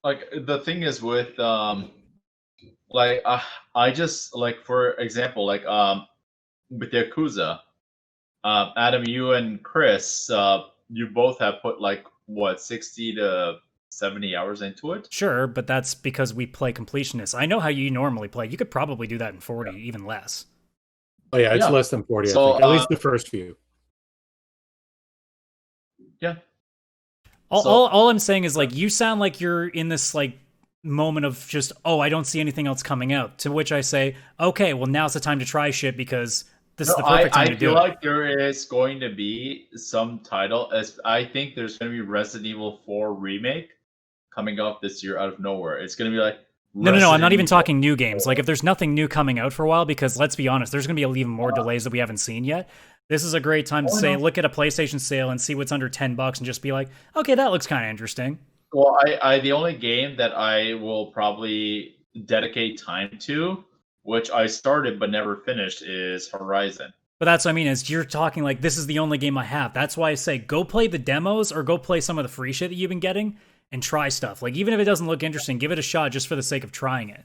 The thing is with I just for example with Yakuza, Adam, you and Chris, you both have put 60 to 70 hours into it. Sure, but that's because we play completionists. I know how you normally play. You could probably do that in 40, even less. Oh yeah, it's less than 40. So, I think. At least the first few. Yeah. All I'm saying is you sound like you're in this moment of just, oh, I don't see anything else coming out. To which I say, okay, well now's the time to try shit because this is the perfect time to do it. I feel like there is going to be some title. I think there's going to be Resident Evil 4 remake coming out this year out of nowhere. It's going to be No, I'm not even talking new games. If there's nothing new coming out for a while, because let's be honest, there's going to be even more delays that we haven't seen yet. This is a great time to look at a PlayStation sale and see what's under $10 and just be like, okay, that looks kind of interesting. Well, I the only game that I will probably dedicate time to, which I started but never finished, is Horizon. But that's what I mean, is you're talking this is the only game I have. That's why I say go play the demos or go play some of the free shit that you've been getting and try stuff. Even if it doesn't look interesting, give it a shot just for the sake of trying it.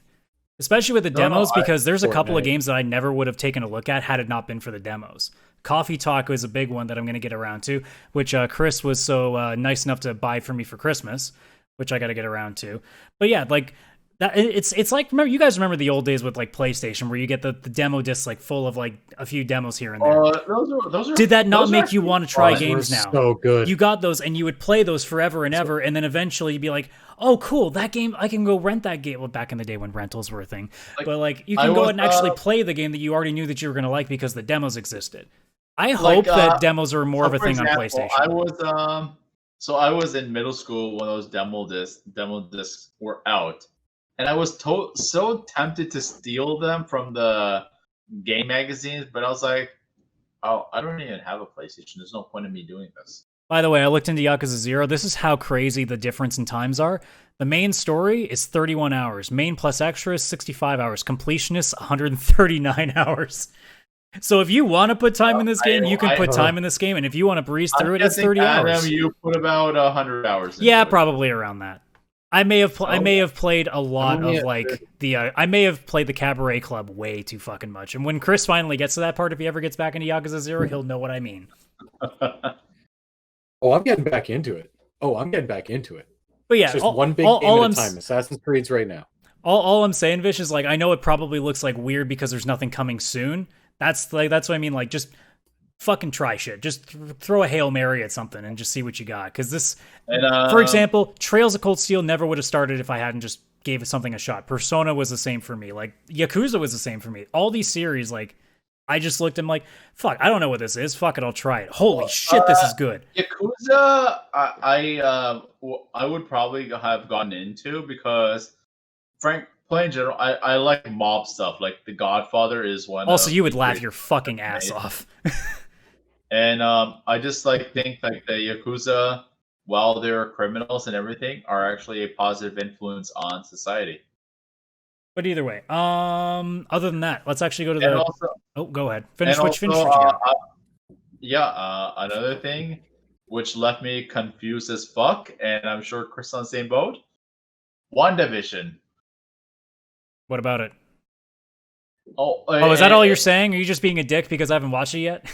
Especially with the demos, because there's a couple of games that I never would have taken a look at had it not been for the demos. Coffee Talk was a big one that I'm going to get around to, which Chris was so nice enough to buy for me for Christmas, which I got to get around to. But yeah, that it's remember, you guys remember the old days with PlayStation where you get the demo discs full of a few demos here and there. Those are, did that not make you want to try games now? So good. You got those and you would play those forever and ever, and then eventually you'd be like, oh cool, that game, I can go rent that game. Well, back in the day when rentals were a thing. But you can go and actually play the game that you already knew that you were going to like because the demos existed. I hope that demos are more of a thing on PlayStation. I was in middle school when those demo discs were out, and I was so tempted to steal them from the game magazines, but I was like, oh, I don't even have a PlayStation. There's no point in me doing this. By the way, I looked into Yakuza Zero. This is how crazy the difference in times are. The main story is 31 hours. Main plus extra is 65 hours. Completionist, 139 hours. So if you want to put time in this game, you can put time in this game, and if you want to breeze through it, it's 30 hours. You put about 100 hours. Yeah, probably around that. I may have played a lot of I may have played the Cabaret Club way too fucking much. And when Chris finally gets to that part, if he ever gets back into Yakuza Zero, he'll know what I mean. Oh, I'm getting back into it. But yeah, it's just one big game at a time. Assassin's Creed's right now. All I'm saying, Vish, is I know it probably looks weird because there's nothing coming soon. That's what I mean. Just fucking try shit. Just throw a Hail Mary at something and just see what you got. Because this, for example, Trails of Cold Steel never would have started if I hadn't just gave something a shot. Persona was the same for me. Yakuza was the same for me. All these series, I just looked and fuck, I don't know what this is. Fuck it, I'll try it. Holy shit, this is good. Yakuza, I would probably have gotten into because, playing in general, I like mob stuff. The Godfather is one. Also, you would laugh your fucking ass off. And I just think the Yakuza, while they're criminals and everything, are actually a positive influence on society. But either way, other than that, let's actually go to the. Also, go ahead. Finish what you got. Another thing, which left me confused as fuck, and I'm sure Chris on the same boat. WandaVision. What about it? Oh, is that all you're saying? Are you just being a dick because I haven't watched it yet?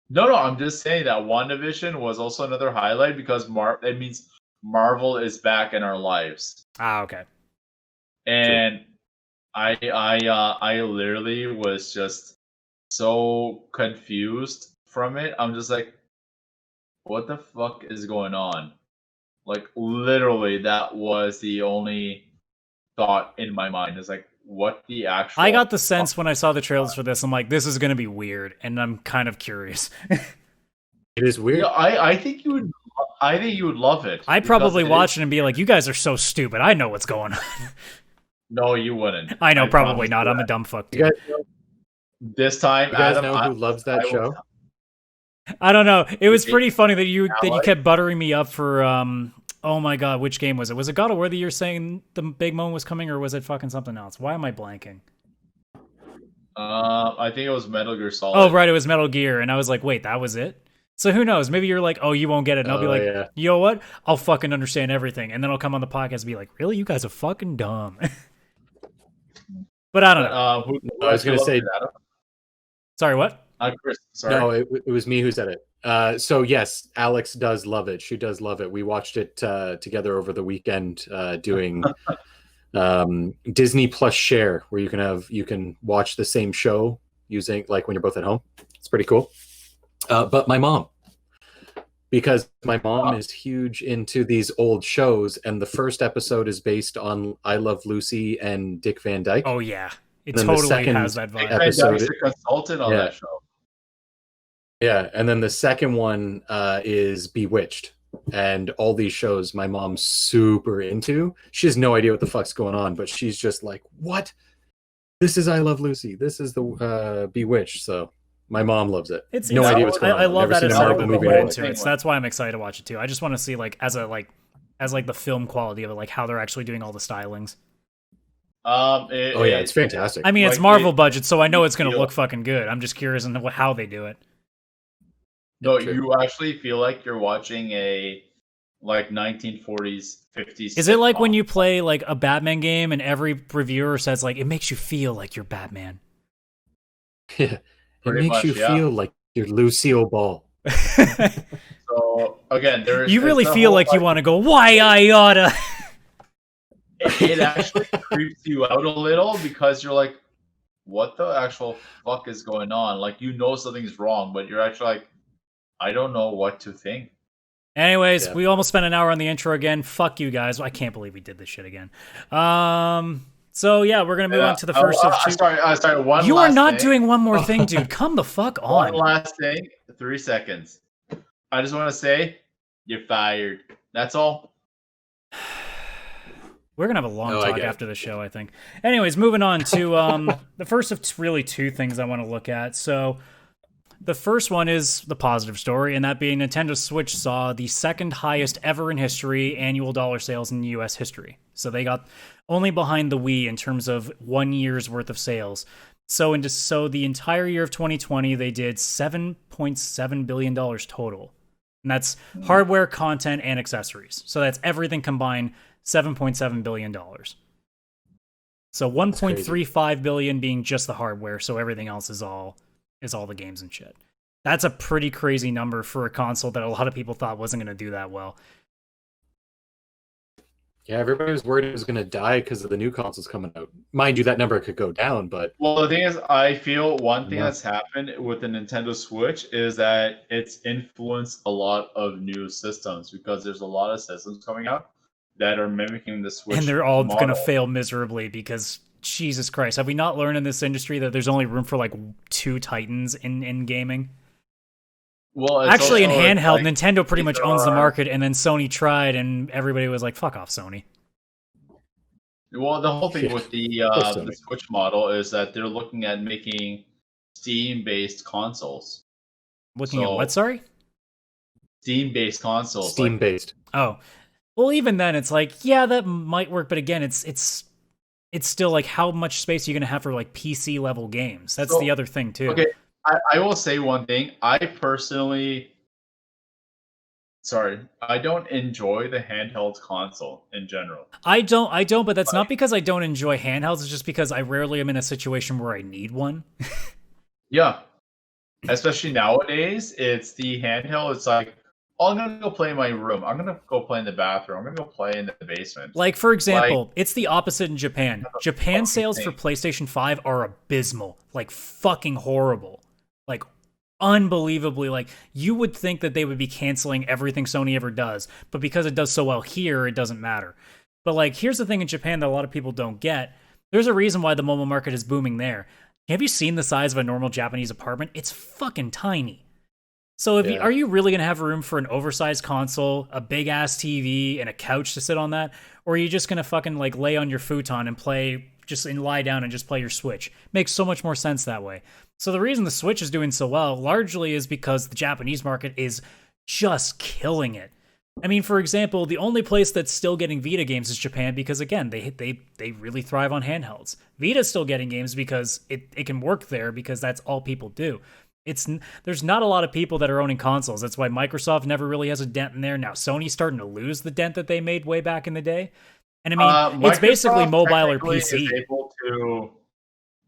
No, I'm just saying that WandaVision was also another highlight because it means Marvel is back in our lives. Ah, okay. And I literally was just so confused from it. I'm just like, what the fuck is going on? Like, literally, that was the only thought in my mind. Is like, what the actual? I got the sense when I saw the trailers for this, I'm like, this is going to be weird, and I'm kind of curious. It is weird. Yeah, I think you would. I think you would love it. I'd probably watch it and be like, you guys are so stupid. I know what's going on. No, you wouldn't. I know, probably not. I'm a dumb fuck, You dude. guys know, This time, you guys Adam, know who loves that show? I don't know. It was pretty funny that you kept buttering me up for oh my god, which game was it? Was it God of War that you're saying the big moment was coming, or was it fucking something else? Why am I blanking? I think it was Metal Gear Solid. Oh right, it was Metal Gear, and I was like, wait, that was it? So who knows? Maybe you're like, oh, you won't get it, and I'll be like, yeah. you know what? I'll fucking understand everything, and then I'll come on the podcast and be like, really, you guys are fucking dumb. But I don't know. I was gonna say, Sorry, what? Chris, sorry. no, it was me who said it. So yes, Alex does love it. She does love it. We watched it together over the weekend, doing Disney Plus Share, where you can watch the same show using, like, when you're both at home. It's pretty cool. But my mom, because my mom is huge into these old shows, and the first episode is based on I Love Lucy and Dick Van Dyke. Oh yeah, it And then the totally second has that vibe. episode- He's a consultant on that show. Yeah, and then the second one is Bewitched, and all these shows my mom's super into. She has no idea what the fuck's going on, but she's just like, "What? This is I Love Lucy. This is the Bewitched." So my mom loves it. It's no idea what's going on. I love Never that seen it's a not Marvel open movie way like into it. So that's why I'm excited to watch it too. I just want to see as the film quality of it, like how they're actually doing all the stylings. It's fantastic. I mean, it's Like, Marvel budget, so I know it's going to feel- look fucking good. I'm just curious on how they do it. No, True. you actually feel like you're watching a 1940s, 50s. Is it like when sitcom. you play like a Batman game and every reviewer says like it makes you feel like you're Batman? Yeah, it Pretty makes much, you yeah. feel like you're Lucille Ball. So again, You really feel like you want to go, why I oughta? It actually creeps you out a little because you're like, what the actual fuck is going on? Like, you know something's wrong, but you're actually like, I don't know what to think. Anyways, Yeah. we almost spent an hour on the intro again. Fuck you guys. I can't believe we did this shit again. So yeah, we're gonna move on to the first of two. Sorry. One. You are last not thing. doing one more thing, dude. Come the fuck One on. last thing. 3 seconds. I just want to say, you're fired. That's all. We're gonna have a long Oh, I talk get it. after the show, I think. Anyways, moving on to the first of really two things I want to look at. So the first one is the positive story, and that being Nintendo Switch saw the second highest ever in history annual dollar sales in US history. So they got only behind the Wii in terms of 1 year's worth of sales. So the entire year of 2020, they did $7.7 billion total. And that's hardware, content, and accessories. So that's everything combined, $7.7 billion. So 1.35 billion being just the hardware, so everything else is all the games and shit. That's a pretty crazy number for a console that a lot of people thought wasn't going to do that well. Yeah, everybody was worried it was going to die because of the new consoles coming out. Mind you, that number could go down, but Well, the thing is, I feel one thing Yeah. that's happened with the Nintendo Switch is that it's influenced a lot of new systems because there's a lot of systems coming out that are mimicking the Switch. And they're all going to model. fail miserably because, Jesus Christ, have we not learned in this industry that there's only room for like 2 titans in gaming? Well, it's Actually, in also, handheld, like, Nintendo pretty much these owns the are- market, and then Sony tried, and everybody was like, fuck off, Sony. Well, the whole thing Yeah, with course, the Sony. Switch model is that they're looking at making Steam-based consoles. Looking at So- what, sorry? Steam-based consoles. Steam like, based. Oh, well, even then, it's like, yeah, that might work, but again, it's still like, how much space are you gonna have for like PC level games? That's So- the other thing too. Okay, I will say one thing. I don't enjoy the handheld console in general. I don't, but that's not because I don't enjoy handhelds. It's just because I rarely am in a situation where I need one. Yeah, especially nowadays, it's the handheld. It's like, oh, I'm gonna go play in my room. I'm gonna go play in the bathroom. I'm gonna go play in the basement. Like, for example, it's the opposite in Japan. Japan fucking sales for thing. PlayStation 5 are abysmal. Like, fucking horrible. Like, unbelievably. Like, you would think that they would be canceling everything Sony ever does, but because it does so well here, it doesn't matter. But, like, here's the thing in Japan that a lot of people don't get. There's a reason why the mobile market is booming there. Have you seen the size of a normal Japanese apartment? It's fucking tiny. So if you, are you really going to have room for an oversized console, a big ass TV, and a couch to sit on that? Or are you just going to fucking like lay on your futon and play, just and lie down and just play your Switch? Makes so much more sense that way. So the reason the Switch is doing so well largely is because the Japanese market is just killing it. I mean, for example, the only place that's still getting Vita games is Japan because, again, they really thrive on handhelds. Vita's still getting games because it can work there because that's all people do. There's not a lot of people that are owning consoles. That's why Microsoft never really has a dent in there. Now Sony's starting to lose the dent that they made way back in the day. And I mean, it's basically mobile or PC.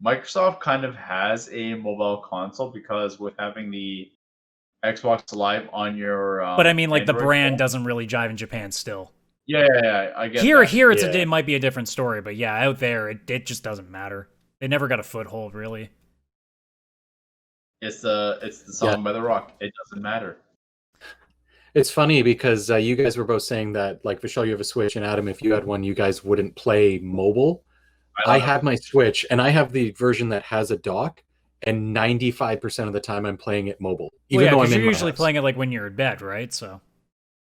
Microsoft kind of has a mobile console because with having the Xbox Live on your but I mean, like Android the brand phone. doesn't really jive in Japan still. Yeah, I get Here that. it might be a different story, but yeah, out there it just doesn't matter. They never got a foothold really. It's the song by The Rock. It doesn't matter. It's funny because you guys were both saying that, like, Vishal, you have a Switch, and Adam, if you had one, you guys wouldn't play mobile. I have my Switch, and I have the version that has a dock, and 95% of the time I'm playing it mobile. Even though I'm you're usually playing it like when you're in bed, right? So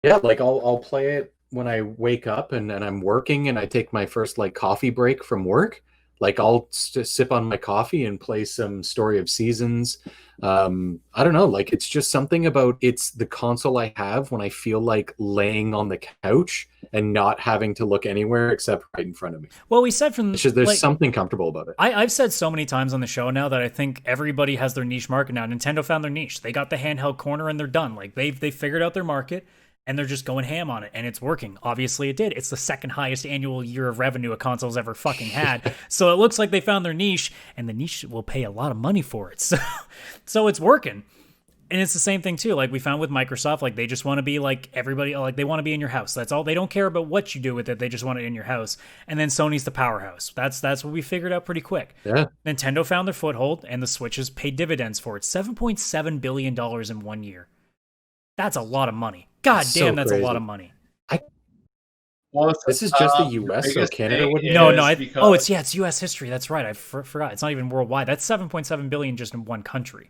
yeah, like I'll play it when I wake up and I'm working, and I take my first like coffee break from work. Like I'll sip on my coffee and play some Story of Seasons. I don't know, like it's just something about it's the console I have when I feel like laying on the couch and not having to look anywhere except right in front of me. Well, we said from there's something comfortable about it. I've said so many times on the show now that I think everybody has their niche market now. Nintendo found their niche. They got the handheld corner and they're done. Like they figured out their market. And they're just going ham on it, and it's working. Obviously, it did. It's the second highest annual year of revenue a console's ever fucking had. So it looks like they found their niche, and the niche will pay a lot of money for it. So it's working. And it's the same thing, too. Like we found with Microsoft, like they just want to be like everybody, like they want to be in your house. That's all. They don't care about what you do with it. They just want it in your house. And then Sony's the powerhouse. That's what we figured out pretty quick. Yeah. Nintendo found their foothold, and the Switch has paid dividends for it. $7.7 billion in 1 year. That's a lot of money. God damn, that's a lot of money. This is just the U.S., so Canada wouldn't. No. It's U.S. history. That's right. I forgot. It's not even worldwide. That's $7.7 billion just in one country.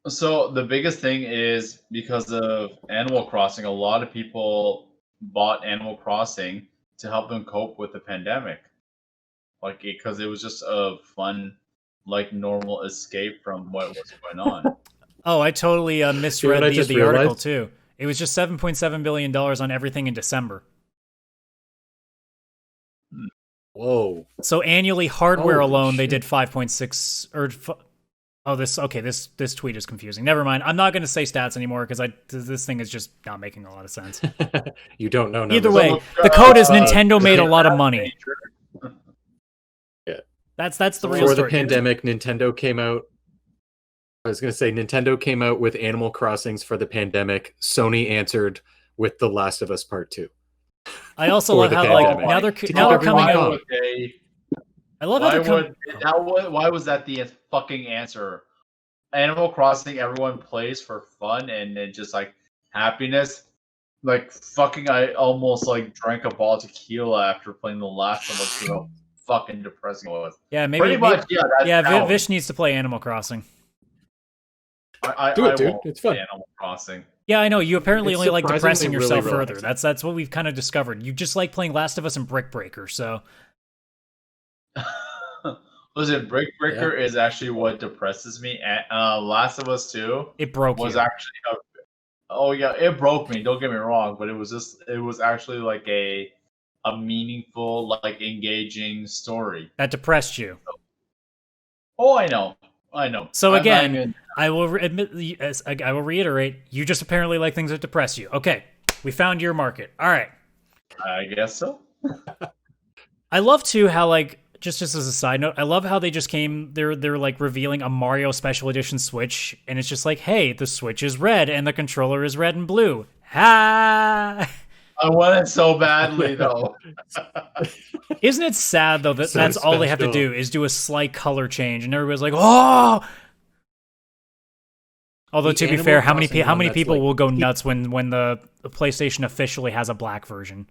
So the biggest thing is because of Animal Crossing, a lot of people bought Animal Crossing to help them cope with the pandemic, like because it was just a fun, like normal escape from what was going on. Oh, I totally misread the article too. It was just $7.7 billion on everything in December. Whoa. So annually, hardware alone, they did 5.6 or this tweet is confusing. Never mind. I'm not going to say stats anymore because this thing is just not making a lot of sense. You don't know numbers. Either way, the code is Nintendo made a lot of money. Yeah. That's the real story. Before the pandemic, Nintendo came out. I was going to say Nintendo came out with Animal Crossings for the pandemic. Sony answered with The Last of Us Part 2. I also love how now they're coming out. I love how they're coming. Why was that the fucking answer? Animal Crossing, everyone plays for fun and just like happiness. Like fucking, I almost like drank a bottle of tequila after playing The Last of Us. How fucking depressing it was. Yeah, Vish needs to play Animal Crossing. Do it, dude. It's fun. Animal Crossing. Yeah, I know. You apparently only like depressing yourself really further. That's what we've kind of discovered. You just like playing Last of Us and Brick Breaker, so. Listen, Brick Breaker is actually what depresses me. Last of Us 2 it broke was you. Actually it broke me. Don't get me wrong, but it was actually like a meaningful, like engaging story that depressed you. Oh, I know. So again, I will reiterate. You just apparently like things that depress you. Okay, we found your market. All right. I guess so. I love too how like just as a side note, I love how they just came. They're like revealing a Mario Special Edition Switch, and it's just like, hey, the Switch is red and the controller is red and blue. Ha! I want it so badly though. Isn't it sad though that So that's all they have to special. do is do a slight color change, and everybody's like, oh. Although The to be Animal fair, how many Crossing one that's people like- will go nuts when the PlayStation officially has a black version?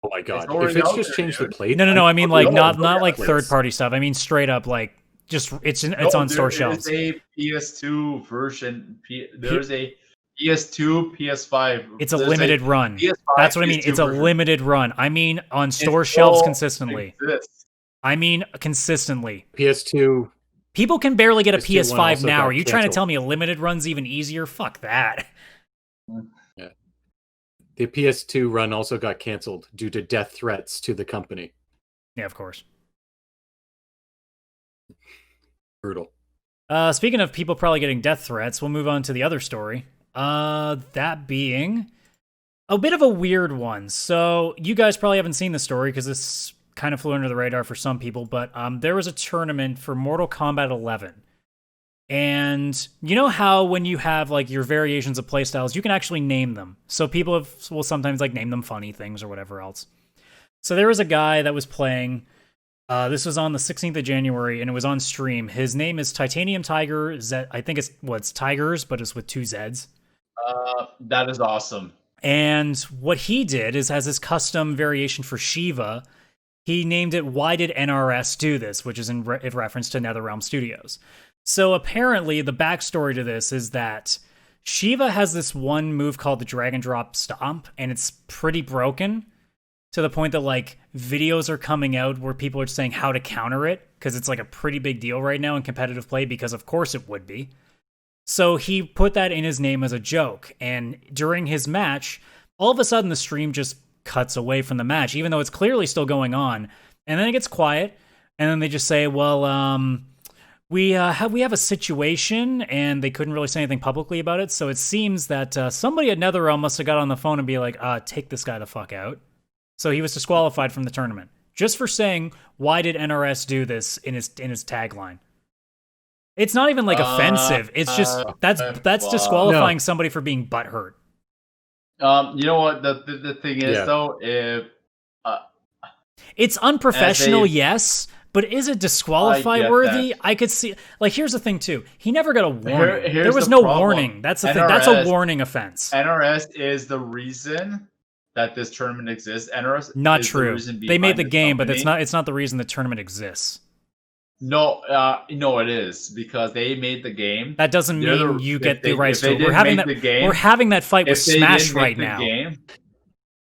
Oh my god! already If it's out just there, changed the dude. plate, No. I mean like No, not like plates. third party stuff. I mean straight up like just it's on store shelves. There's a PS2 version. There's a PS2, PS5. It's a There's limited run. PS5, That's what I mean. PS2 It's a version. limited run. I mean on store It shelves still consistently. exists. I mean consistently. PS2. People can barely get a PS2 one PS5 also now. got Are you trying to canceled. tell me a limited run's even easier? Fuck that. The PS2 run also got canceled due to death threats to the company. Yeah, of course. Brutal. Speaking of people probably getting death threats, we'll move on to the other story. That being a bit of a weird one. So you guys probably haven't seen the story because this kind of flew under the radar for some people, but there was a tournament for Mortal Kombat 11. And you know how when you have like your variations of playstyles, you can actually name them. So people will sometimes like name them funny things or whatever else. So there was a guy that was playing. This was on the 16th of January, and it was on stream. His name is Titanium Tiger. I think it's Tigers, but it's with 2 Zs. That is awesome. And what he did is, has this custom variation for Shiva. He named it "Why Did NRS Do This?", which is in reference to NetherRealm Studios. So apparently, the backstory to this is that Shiva has this one move called the Drag and Drop Stomp, and it's pretty broken to the point that like videos are coming out where people are saying how to counter it because it's like a pretty big deal right now in competitive play because of course it would be. So he put that in his name as a joke, and during his match, all of a sudden the stream just cuts away from the match, even though it's clearly still going on, and then it gets quiet, and then they just say, well, we have a situation, and they couldn't really say anything publicly about it, so it seems that somebody at NetherRealm must have got on the phone and be like, take this guy the fuck out. So he was disqualified from the tournament just for saying, "Why did NRS do this?" in his tagline. It's not even like offensive. It's just that's disqualifying somebody for being butthurt. You know what the thing is Yeah. though, if It's unprofessional, As a- yes, but is it disqualify get worthy? that. I could see. Like, here's the thing too. He never got a warning. here's There was the no problem. warning. That's the thing. That's a NRS warning offense. NRS is the reason that this tournament exists. NRS Not is the true. reason They made behind the this game, but company. it's not the reason the tournament exists. No, it is because they made the game. That doesn't They're mean the- you if get they- the rights if they to it. We're didn't having make that. the game- We're having that fight with If they Smash didn't make right the now, game,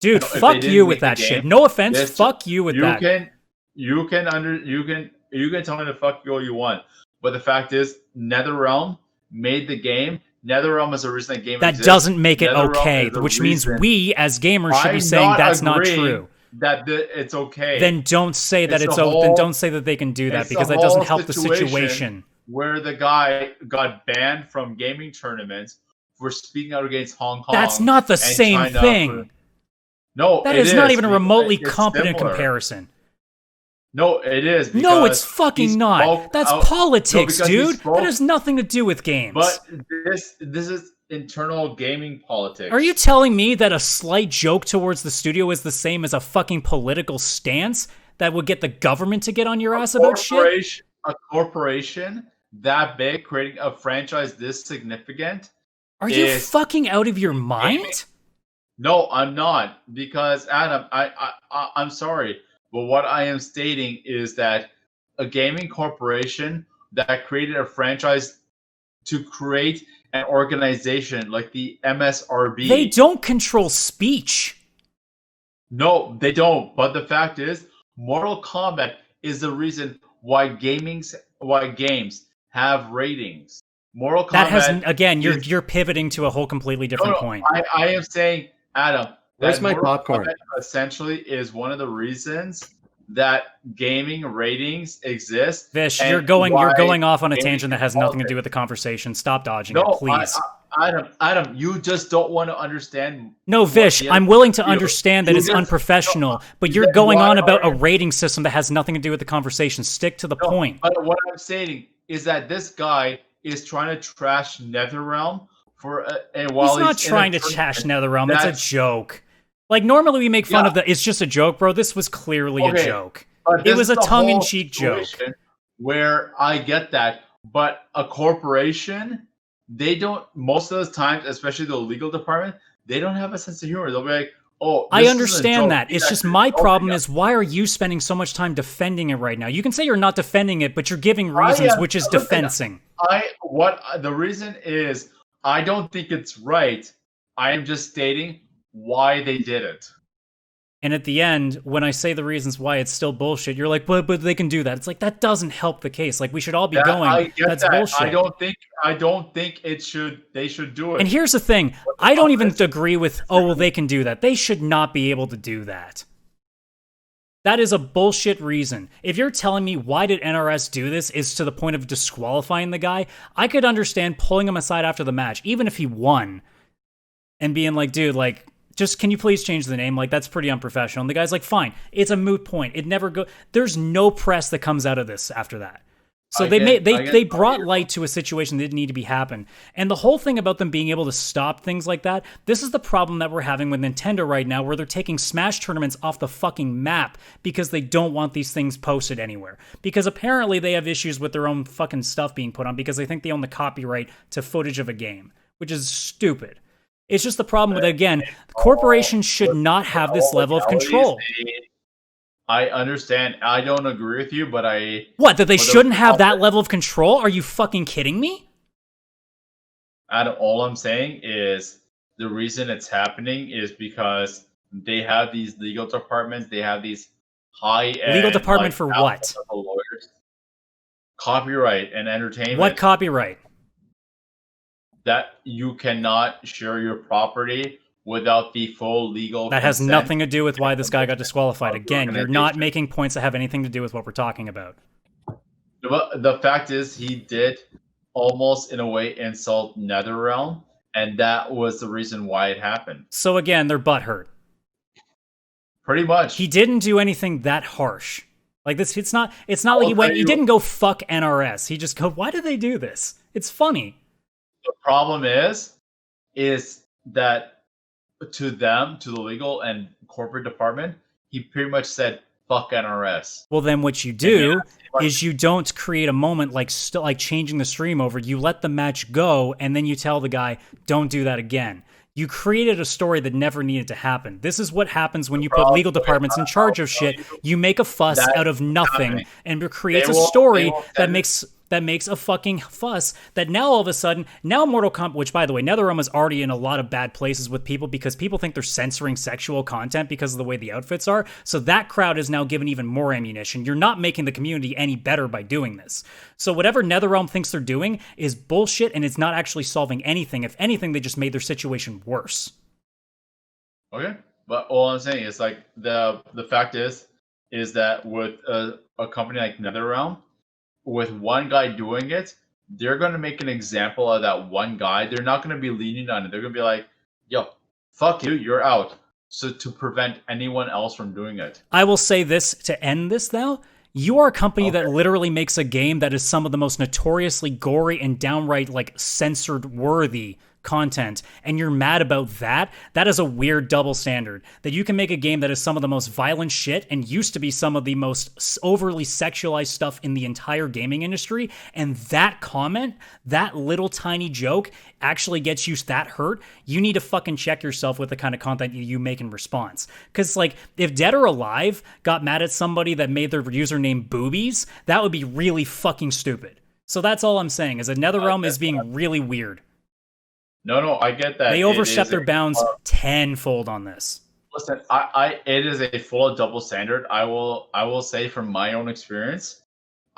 dude. No, if they Fuck didn't you make with the that game, shit. No offense. this- Fuck you with that. You can tell me to fuck you all you want, but the fact is, NetherRealm made the game. NetherRealm is the reason the game That exists. doesn't make it NetherRealm okay, is the which means reason. we as gamers should be I'm saying not that's not agreeing true. That it's okay. Then don't say that It's it's the then whole- don't say that they can do that it's the because that doesn't whole help the situation. where the guy got banned from gaming tournaments for speaking out against Hong Kong. That's not the and same China thing. No, That it is not even a because remotely it's competent similar. comparison. No, it is. No, because it's fucking he not. spoke That's out- politics, because he dude. spoke- That has nothing to do with games. But this is internal gaming politics. Are you telling me that a slight joke towards the studio is the same as a fucking political stance that would get the government to get on your ass about shit? A corporation that big creating a franchise this significant? Are you is- fucking out of your mind? No, I'm not, because Adam, I'm sorry, but what I am stating is that a gaming corporation that created a franchise to create an organization like the MSRB. They don't control speech. No, they don't. But the fact is, Mortal Kombat is the reason why games have ratings. Mortal Kombat. That has again. is- You're pivoting to a whole completely different point. I am saying, Adam. Where's that my Mortal popcorn? Kombat essentially is one of the reasons that gaming ratings exist. Vish, and you're going why off on a gaming tangent that has is nothing to do politics. with the conversation. Stop dodging No, it, please. Adam, you just don't want to understand. No, Vish, I'm willing to understand that You it's just- unprofessional, but you're then going why on about a are- rating system that has nothing to do with the conversation. Stick to the No, point. But what I'm saying is that this guy is trying to trash NetherRealm for and while He's not in a trying to tournament, trash NetherRealm. It's that's- a joke. Like, normally we make fun Yeah. of the, it's just a joke, bro. This was clearly a Okay, joke. but It this was is a the tongue-in-cheek whole joke. situation Where I get that, but a corporation, they don't, most of the times, especially the legal department, they don't have a sense of humor. They'll be like, oh, I this is a understand joke. that. It's He's just actually my joking problem us. is why are you spending so much time defending it right now? You can say you're not defending it, but you're giving reasons, which is listen, defensing. The reason is I don't think it's right. I am just stating why they did it. And at the end, when I say the reasons why it's still bullshit, you're like, but they can do that. It's like, that doesn't help the case. Like, we should all be I going, get that's that. bullshit. I don't think they should do it. And here's the thing. I don't even agree with, oh, well, they can do that. They should not be able to do that. That is a bullshit reason. If you're telling me why did NRS do this is to the point of disqualifying the guy, I could understand pulling him aside after the match, even if he won, and being like, dude, like, just can you please change the name? Like, that's pretty unprofessional. And the guy's like, fine, it's a moot point. It never go. There's no press that comes out of this after that. So they brought light to a situation that didn't need to be happen. And the whole thing about them being able to stop things like that, this is the problem that we're having with Nintendo right now, where they're taking Smash tournaments off the fucking map because they don't want these things posted anywhere. Because apparently they have issues with their own fucking stuff being put on because they think they own the copyright to footage of a game, which is stupid. It's just the problem with, again, corporations should not have this level of control. I understand. I don't agree with you, but I... What, that they shouldn't have that level of control? Are you fucking kidding me? All I'm saying is the reason it's happening is because they have these legal departments. They have these high-end... Legal department for what? Lawyers. Copyright and entertainment. What copyright? That you cannot share your property without the full legal That has consent. nothing to do with why this guy got disqualified. Again, you're not making points that have anything to do with what we're talking about. The fact is, he did almost, in a way, insult NetherRealm, and that was the reason why it happened. So again, they're butthurt. Pretty much. He didn't do anything that harsh. Like this, it's not like he didn't go fuck NRS. He just go, why did they do this? It's funny. The problem is that to them, to the legal and corporate department, he pretty much said, fuck NRS. Well, then what you do is you don't create a moment like changing the stream over. You let the match go, and then you tell the guy, don't do that again. You created a story that never needed to happen. This is what happens when you put legal departments in charge of shit. You make a fuss out of nothing and creates a story that makes a fucking fuss that now all of a sudden, now Mortal Kombat, which by the way, NetherRealm is already in a lot of bad places with people because people think they're censoring sexual content because of the way the outfits are. So that crowd is now given even more ammunition. You're not making the community any better by doing this. So whatever NetherRealm thinks they're doing is bullshit and it's not actually solving anything. If anything, they just made their situation worse. Okay. But all I'm saying is like the fact is that with a company like NetherRealm, with one guy doing it, they're going to make an example of that one guy. They're not going to be leaning on it. They're going to be like, yo, fuck you, you're out. So to prevent anyone else from doing it. I will say this to end this, though. You are a company that literally makes a game that is some of the most notoriously gory and downright, like, censored-worthy content, and you're mad about that. That is a weird double standard. That you can make a game that is some of the most violent shit and used to be some of the most overly sexualized stuff in the entire gaming industry, and that comment, that little tiny joke, actually gets you that hurt. You need to fucking check yourself with the kind of content you make in response. Because, like, if Dead or Alive got mad at somebody that made their username boobies, that would be really fucking stupid. So that's all I'm saying, is that NetherRealm is being really weird. No, I get that. They overstepped their bounds tenfold on this. Listen, it is a full double standard. I will say from my own experience,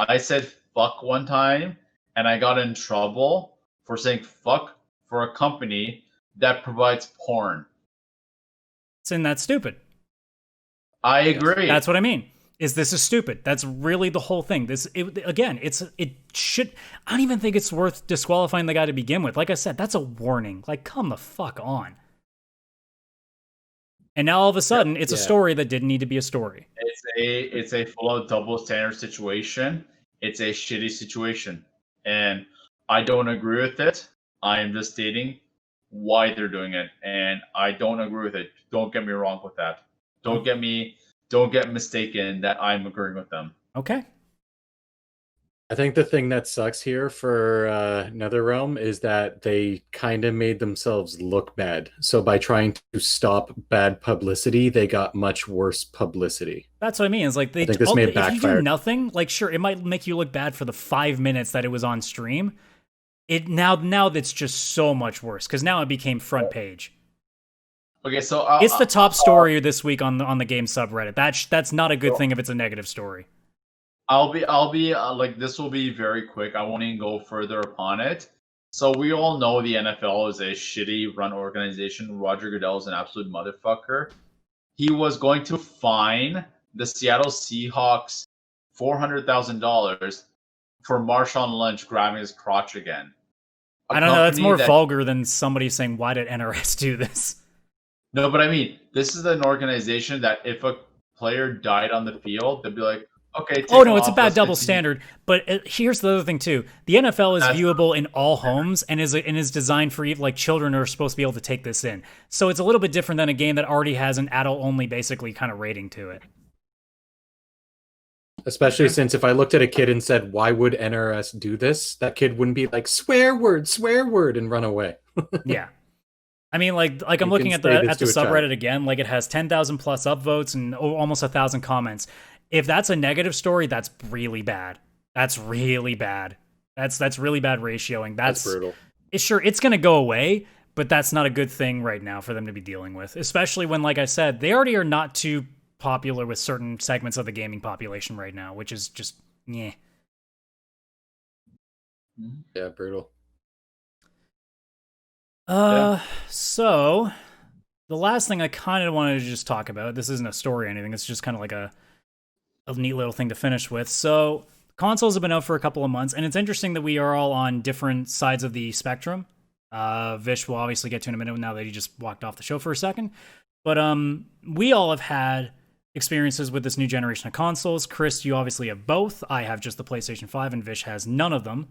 I said fuck one time, and I got in trouble for saying fuck for a company that provides porn. And that's stupid. I agree. That's what I mean. this is stupid. That's really the whole thing. It should. I don't even think it's worth disqualifying the guy to begin with. Like I said, that's a warning. Like, come the fuck on. And now all of a sudden, it's a story that didn't need to be a story. It's a full out double standard situation. It's a shitty situation, and I don't agree with it. I am just stating why they're doing it, and I don't agree with it. Don't get me wrong with that. Don't get mistaken that I'm agreeing with them. Okay. I think the thing that sucks here for NetherRealm is that they kind of made themselves look bad. So by trying to stop bad publicity, they got much worse publicity. That's what I mean. It's like I think this may have if you do backfired. nothing, like sure, it might make you look bad for the 5 minutes that it was on stream. Now that's just so much worse because now it became front page. Okay, so It's the top story this week on the game subreddit. That's not a good thing if it's a negative story. I'll be like, this will be very quick. I won't even go further upon it. So we all know the NFL is a shitty run organization. Roger Goodell is an absolute motherfucker. He was going to fine the Seattle Seahawks $400,000 for Marshawn Lynch grabbing his crotch again. I don't know. That's more vulgar than somebody saying, "Why did NRS do this?" No, but I mean, this is an organization that if a player died on the field, they'd be like, okay. Oh no, it's a bad double standard. But here's the other thing too: the NFL is viewable in all homes and is designed for like children are supposed to be able to take this in. So it's a little bit different than a game that already has an adult-only, basically, kind of rating to it. Especially since if I looked at a kid and said, "Why would NRS do this?" that kid wouldn't be like swear word, and run away. Yeah. I mean, like I'm looking at the subreddit again. Like it has 10,000 plus upvotes and almost 1,000 comments. If that's a negative story, that's really bad. That's really bad. That's really bad ratioing. That's brutal. It's going to go away, but that's not a good thing right now for them to be dealing with. Especially when, like I said, they already are not too popular with certain segments of the gaming population right now, which is just yeah. Yeah, brutal. So the last thing I kind of wanted to just talk about, this isn't a story or anything, it's just kind of like a neat little thing to finish with. So consoles have been out for a couple of months, and it's interesting that we are all on different sides of the spectrum. Vish will obviously get to in a minute now that he just walked off the show for a second. But we all have had experiences with this new generation of consoles. Chris, you obviously have both. I have just the PlayStation 5, and Vish has none of them.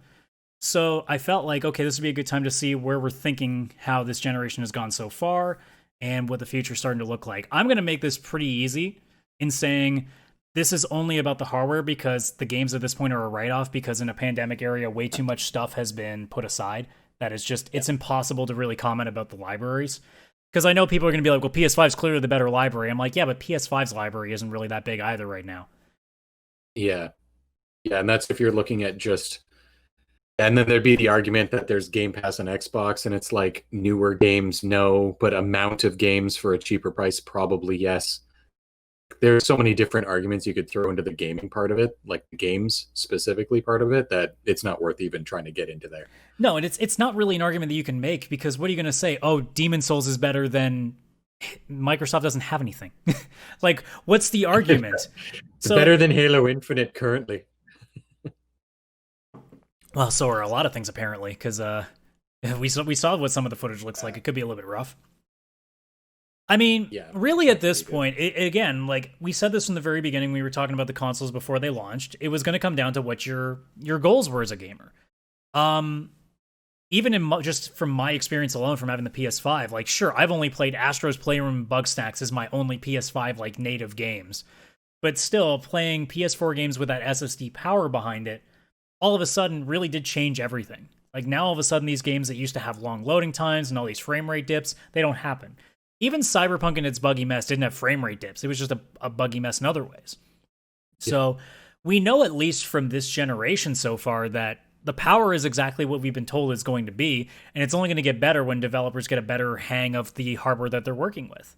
So I felt like, okay, this would be a good time to see where we're thinking how this generation has gone so far and what the future is starting to look like. I'm going to make this pretty easy in saying this is only about the hardware because the games at this point are a write-off because in a pandemic area, way too much stuff has been put aside. That is just, it's impossible to really comment about the libraries. Because I know people are going to be like, well, PS5 is clearly the better library. I'm like, yeah, but PS5's library isn't really that big either right now. Yeah. Yeah, and that's if you're looking at just... And then there'd be the argument that there's Game Pass on Xbox, and it's like newer games, no, but amount of games for a cheaper price, probably yes. There's so many different arguments you could throw into the gaming part of it, like the games specifically part of it, that it's not worth even trying to get into there. No, and it's not really an argument that you can make because what are you going to say? Oh, Demon Souls is better than Microsoft doesn't have anything. Like, what's the argument? It's better than Halo Infinite currently. Well, so are a lot of things apparently, because we saw what some of the footage looks like. It could be a little bit rough. I mean, really at this point, again, like we said this from the very beginning, we were talking about the consoles before they launched. It was going to come down to what your goals were as a gamer. Even just from my experience alone, from having the PS5, like sure, I've only played Astro's Playroom and Bugsnax as my only PS5 like native games, but still playing PS4 games with that SSD power behind it, all of a sudden really did change everything. Like now all of a sudden these games that used to have long loading times and all these frame rate dips, they don't happen. Even Cyberpunk and its buggy mess didn't have frame rate dips. It was just a buggy mess in other ways. So we know at least from this generation so far that the power is exactly what we've been told it's going to be, and it's only going to get better when developers get a better hang of the hardware that they're working with.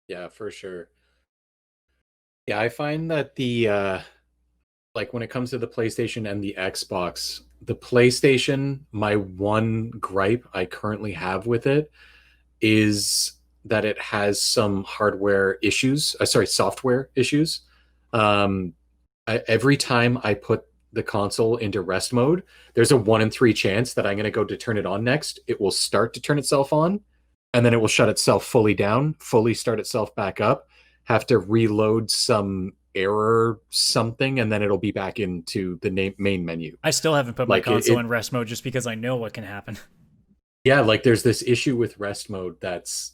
Yeah, for sure. Yeah, I find that the like when it comes to the PlayStation and the Xbox, the PlayStation, my one gripe I currently have with it is that it has some hardware issues. Software issues. Every time I put the console into rest mode, there's a 1 in 3 chance that I'm going to go to turn it on next. It will start to turn itself on, and then it will shut itself fully down, fully start itself back up, have to reload some error something, and then it'll be back into the main menu. I still haven't put my console in rest mode just because I know what can happen. Yeah, like there's this issue with rest mode that's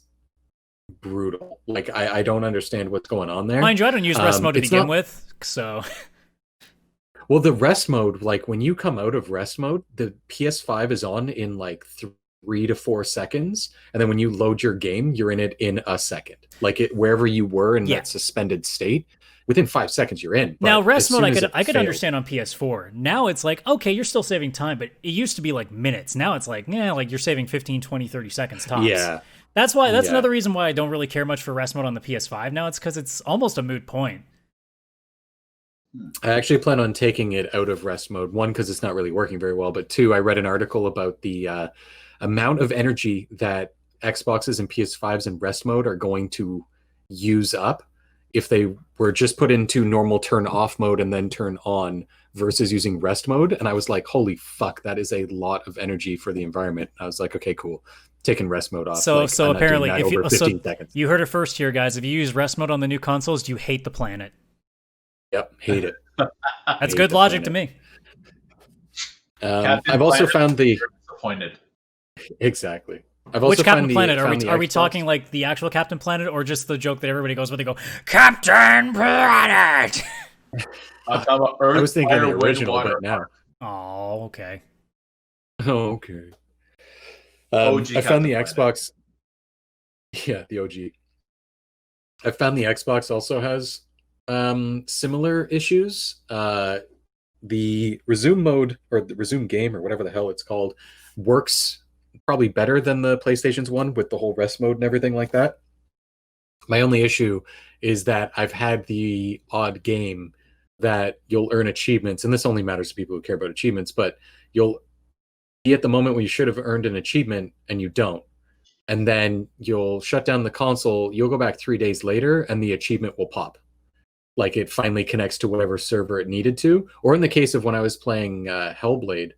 brutal. Like I don't understand what's going on there. Mind you, I don't use rest mode to begin with, so... Well, the rest mode, like when you come out of rest mode, the PS5 is on in like 3 to 4 seconds, and then when you load your game, you're in it in a second. Like wherever you were in that suspended state, within 5 seconds you're in. Now rest mode I could understand on PS4. Now it's like, okay, you're still saving time, but it used to be like minutes. Now it's like, like you're saving 15, 20, 30 seconds tops. Yeah. That's another reason why I don't really care much for rest mode on the PS5 now. It's because it's almost a moot point. I actually plan on taking it out of rest mode. 1, because it's not really working very well, but 2, I read an article about the amount of energy that Xboxes and PS5s in rest mode are going to use up if they were just put into normal turn off mode and then turn on versus using rest mode. And I was like, holy fuck, that is a lot of energy for the environment. I was like, okay, cool. Taking rest mode off. So apparently, if you 15 seconds. You heard it first here, guys. If you use rest mode on the new consoles, you hate the planet. Yep, hate it. That's good logic to me. I've also found the disappointed. Exactly. I've also Which Captain found Planet? Are we talking like the actual Captain Planet, or just the joke that everybody goes with? They go, Captain Planet. I'm talking about Earth, I was thinking Fire, the original, Wind, but now. Oh, okay. Oh, okay. OG I found the Captain Xbox. Yeah, the OG. I found the Xbox also has similar issues. The resume mode, or the resume game, or whatever the hell it's called, works probably better than the PlayStation's one with the whole rest mode and everything like that. My only issue is that I've had the odd game that you'll earn achievements, and this only matters to people who care about achievements, but you'll be at the moment when you should have earned an achievement and you don't. And then you'll shut down the console, you'll go back 3 days later, and the achievement will pop. Like it finally connects to whatever server it needed to. Or in the case of when I was playing Hellblade,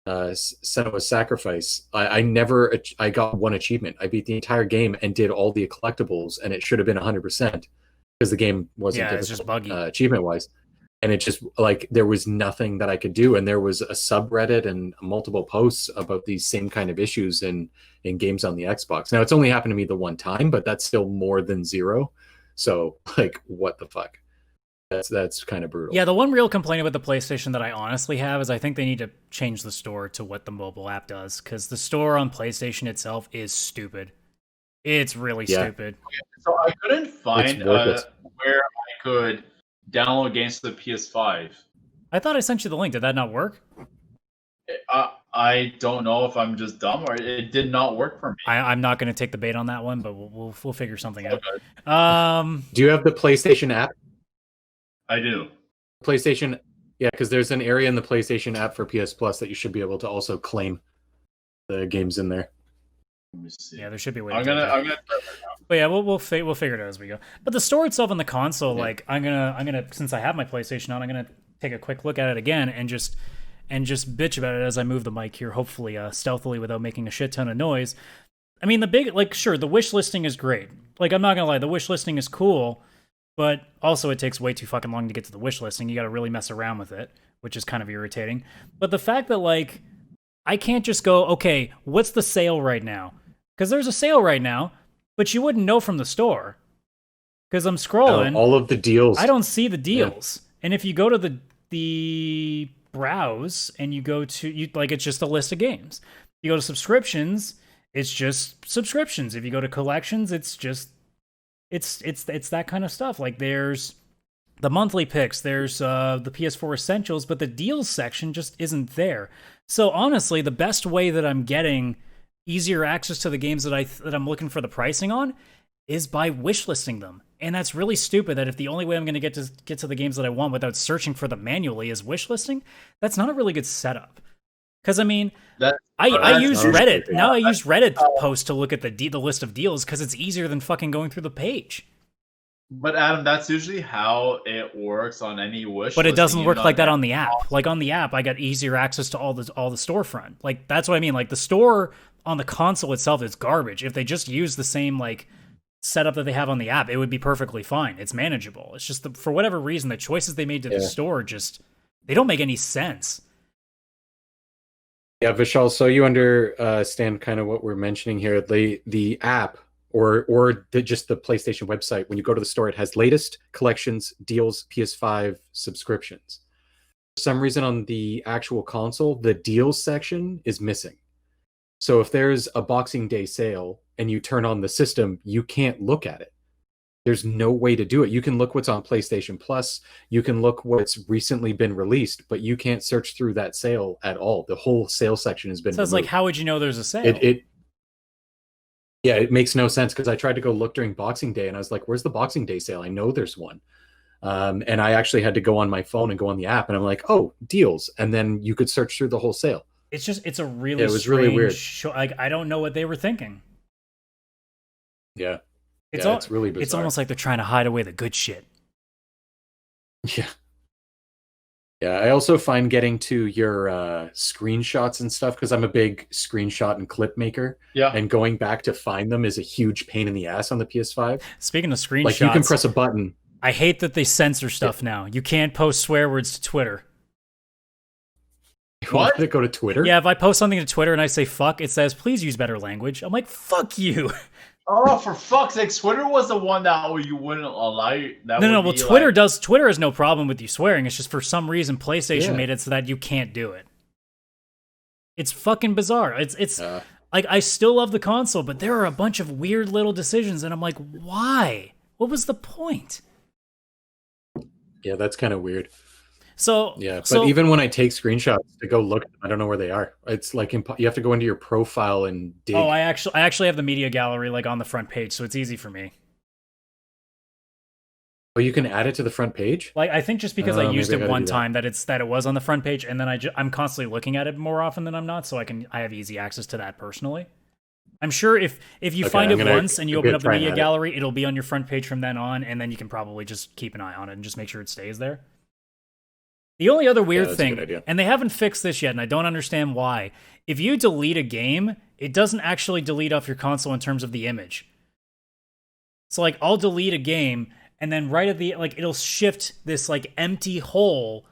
Senua's Sacrifice, I got 1 achievement. I beat the entire game and did all the collectibles, and it should have been 100% because the game wasn't it's just buggy achievement-wise. And it just, like, there was nothing that I could do. And there was a subreddit and multiple posts about these same kind of issues in games on the Xbox. Now, it's only happened to me the one time, but that's still more than 0. So, like, what the fuck? That's kind of brutal. Yeah, the one real complaint about the PlayStation that I honestly have is I think they need to change the store to what the mobile app does, because the store on PlayStation itself is stupid. It's really stupid. So I couldn't find where I could download games to the PS5. I thought I sent you the link. Did that not work? I don't know if I'm just dumb or it did not work for me. I'm not going to take the bait on that one, but we'll figure something out. Do you have the PlayStation app? I do. PlayStation, yeah, because there's an area in the PlayStation app for PS Plus that you should be able to also claim the games in there. Let me see. Yeah, there should be a way. I'm gonna. But yeah, we'll figure it out as we go. But the store itself on the console, like I'm gonna since I have my PlayStation on, I'm gonna take a quick look at it again and just bitch about it as I move the mic here, hopefully stealthily without making a shit ton of noise. I mean, the wish listing is great. Like, I'm not gonna lie, the wish listing is cool. But also it takes way too fucking long to get to the wish listing. You got to really mess around with it, which is kind of irritating. But the fact that, like, I can't just go, okay, what's the sale right now? Because there's a sale right now, but you wouldn't know from the store. Because I'm scrolling. All of the deals. I don't see the deals. Yeah. And if you go to the browse and you go to, it's just a list of games. You go to subscriptions, it's just subscriptions. If you go to collections, it's just it's that kind of stuff. Like, there's the monthly picks, there's the PS4 Essentials, but the deals section just isn't there. So honestly, the best way that I'm getting easier access to the games that I'm looking for the pricing on is by wishlisting them. And that's really stupid that if the only way I'm going to get to the games that I want without searching for them manually is wishlisting, that's not a really good setup. Because I mean, That I use not on Reddit. PlayStation. Now I use Reddit posts to look at the list of deals because it's easier than fucking going through the page. But Adam, that's usually how it works on any wish. But it listing, doesn't work even like that on Amazon. the app. Like on the app, I got easier access to all the storefront. Like that's what I mean. Like the store on the console itself is garbage. If they just use the same like setup that they have on the app, it would be perfectly fine. It's manageable. It's just for whatever reason, the choices they made to the store just they don't make any sense. Yeah, Vishal, so you understand kind of what we're mentioning here. The app or just the PlayStation website, when you go to the store, it has latest collections, deals, PS5 subscriptions. For some reason on the actual console, the deals section is missing. So if there's a Boxing Day sale and you turn on the system, you can't look at it. There's no way to do it. You can look what's on PlayStation Plus, you can look what's recently been released, but you can't search through that sale at all. The whole sale section has been So it's removed. like, how would you know there's a sale? Yeah, it makes no sense because I tried to go look during Boxing Day and I was like, where's the Boxing Day sale? I know there's one. And I actually had to go on my phone and go on the app and I'm like, oh, deals. And then you could search through the whole sale. It's a really it was really weird. Like I don't know what they were thinking. Yeah. It's really bizarre. It's almost like they're trying to hide away the good shit. Yeah. Yeah, I also find getting to your screenshots and stuff, because I'm a big screenshot and clip maker. Yeah. And going back to find them is a huge pain in the ass on the PS5. Speaking of screenshots, Like you can press a button. I hate that they censor stuff now. You can't post swear words to Twitter. What? Did it go to Twitter? Yeah, if I post something to Twitter and I say fuck, it says please use better language. I'm like, fuck you. Oh, for fuck's sake! Twitter was the one that you wouldn't allow. That No. would Well, be Twitter like, does. Twitter has no problem with you swearing. It's just for some reason PlayStation made it so that you can't do it. It's fucking bizarre. It's like I still love the console, but there are a bunch of weird little decisions, and I'm like, why? What was the point? Yeah, that's kind of weird. So yeah, but even when I take screenshots to go look, I don't know where they are. It's like you have to go into your profile and dig. Oh, I actually have the media gallery like on the front page, so it's easy for me. Oh, you can add it to the front page? Like I think just because I used maybe I it gotta one do that. time that it was on the front page, and then I'm constantly looking at it more often than I'm not, so I have easy access to that personally. I'm sure if you find it once and you open up the media gallery, it'll be on your front page from then on, and then you can probably just keep an eye on it and just make sure it stays there. The only other weird thing, and they haven't fixed this yet, and I don't understand why, if you delete a game, it doesn't actually delete off your console in terms of the image. So like I'll delete a game, and then right at the it'll shift this like empty hole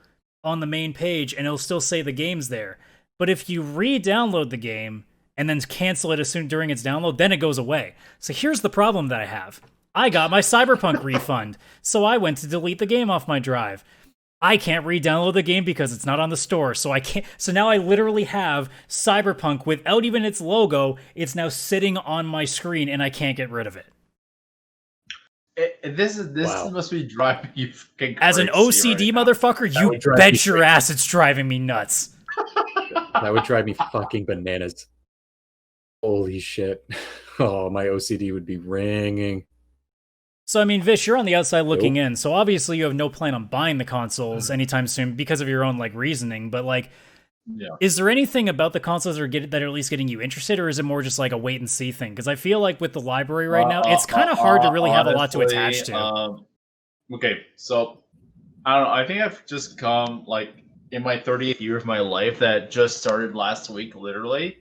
on the main page, and it'll still say the game's there. But if you re-download the game and then cancel it as soon during its download, then it goes away. So here's the problem that I have. I got my Cyberpunk refund, so I went to delete the game off my drive. I can't re-download the game because it's not on the store, so I can't. So now I literally have Cyberpunk without even its logo. It's now sitting on my screen, and I can't get rid of it. This must be driving you fucking crazy. As an OCD motherfucker, you bet your ass it's driving me nuts. That would drive me fucking bananas. Holy shit. Oh, my OCD would be ringing. So, I mean, Vish, you're on the outside looking in, so obviously you have no plan on buying the consoles anytime soon because of your own, reasoning, but, is there anything about the consoles that are at least getting you interested, or is it more just, a wait-and-see thing? Because I feel like with the library right now, it's kind of hard to really have a lot to attach to. Okay, so, I don't know, I think I've just come, in my 30th year of my life that just started last week, literally.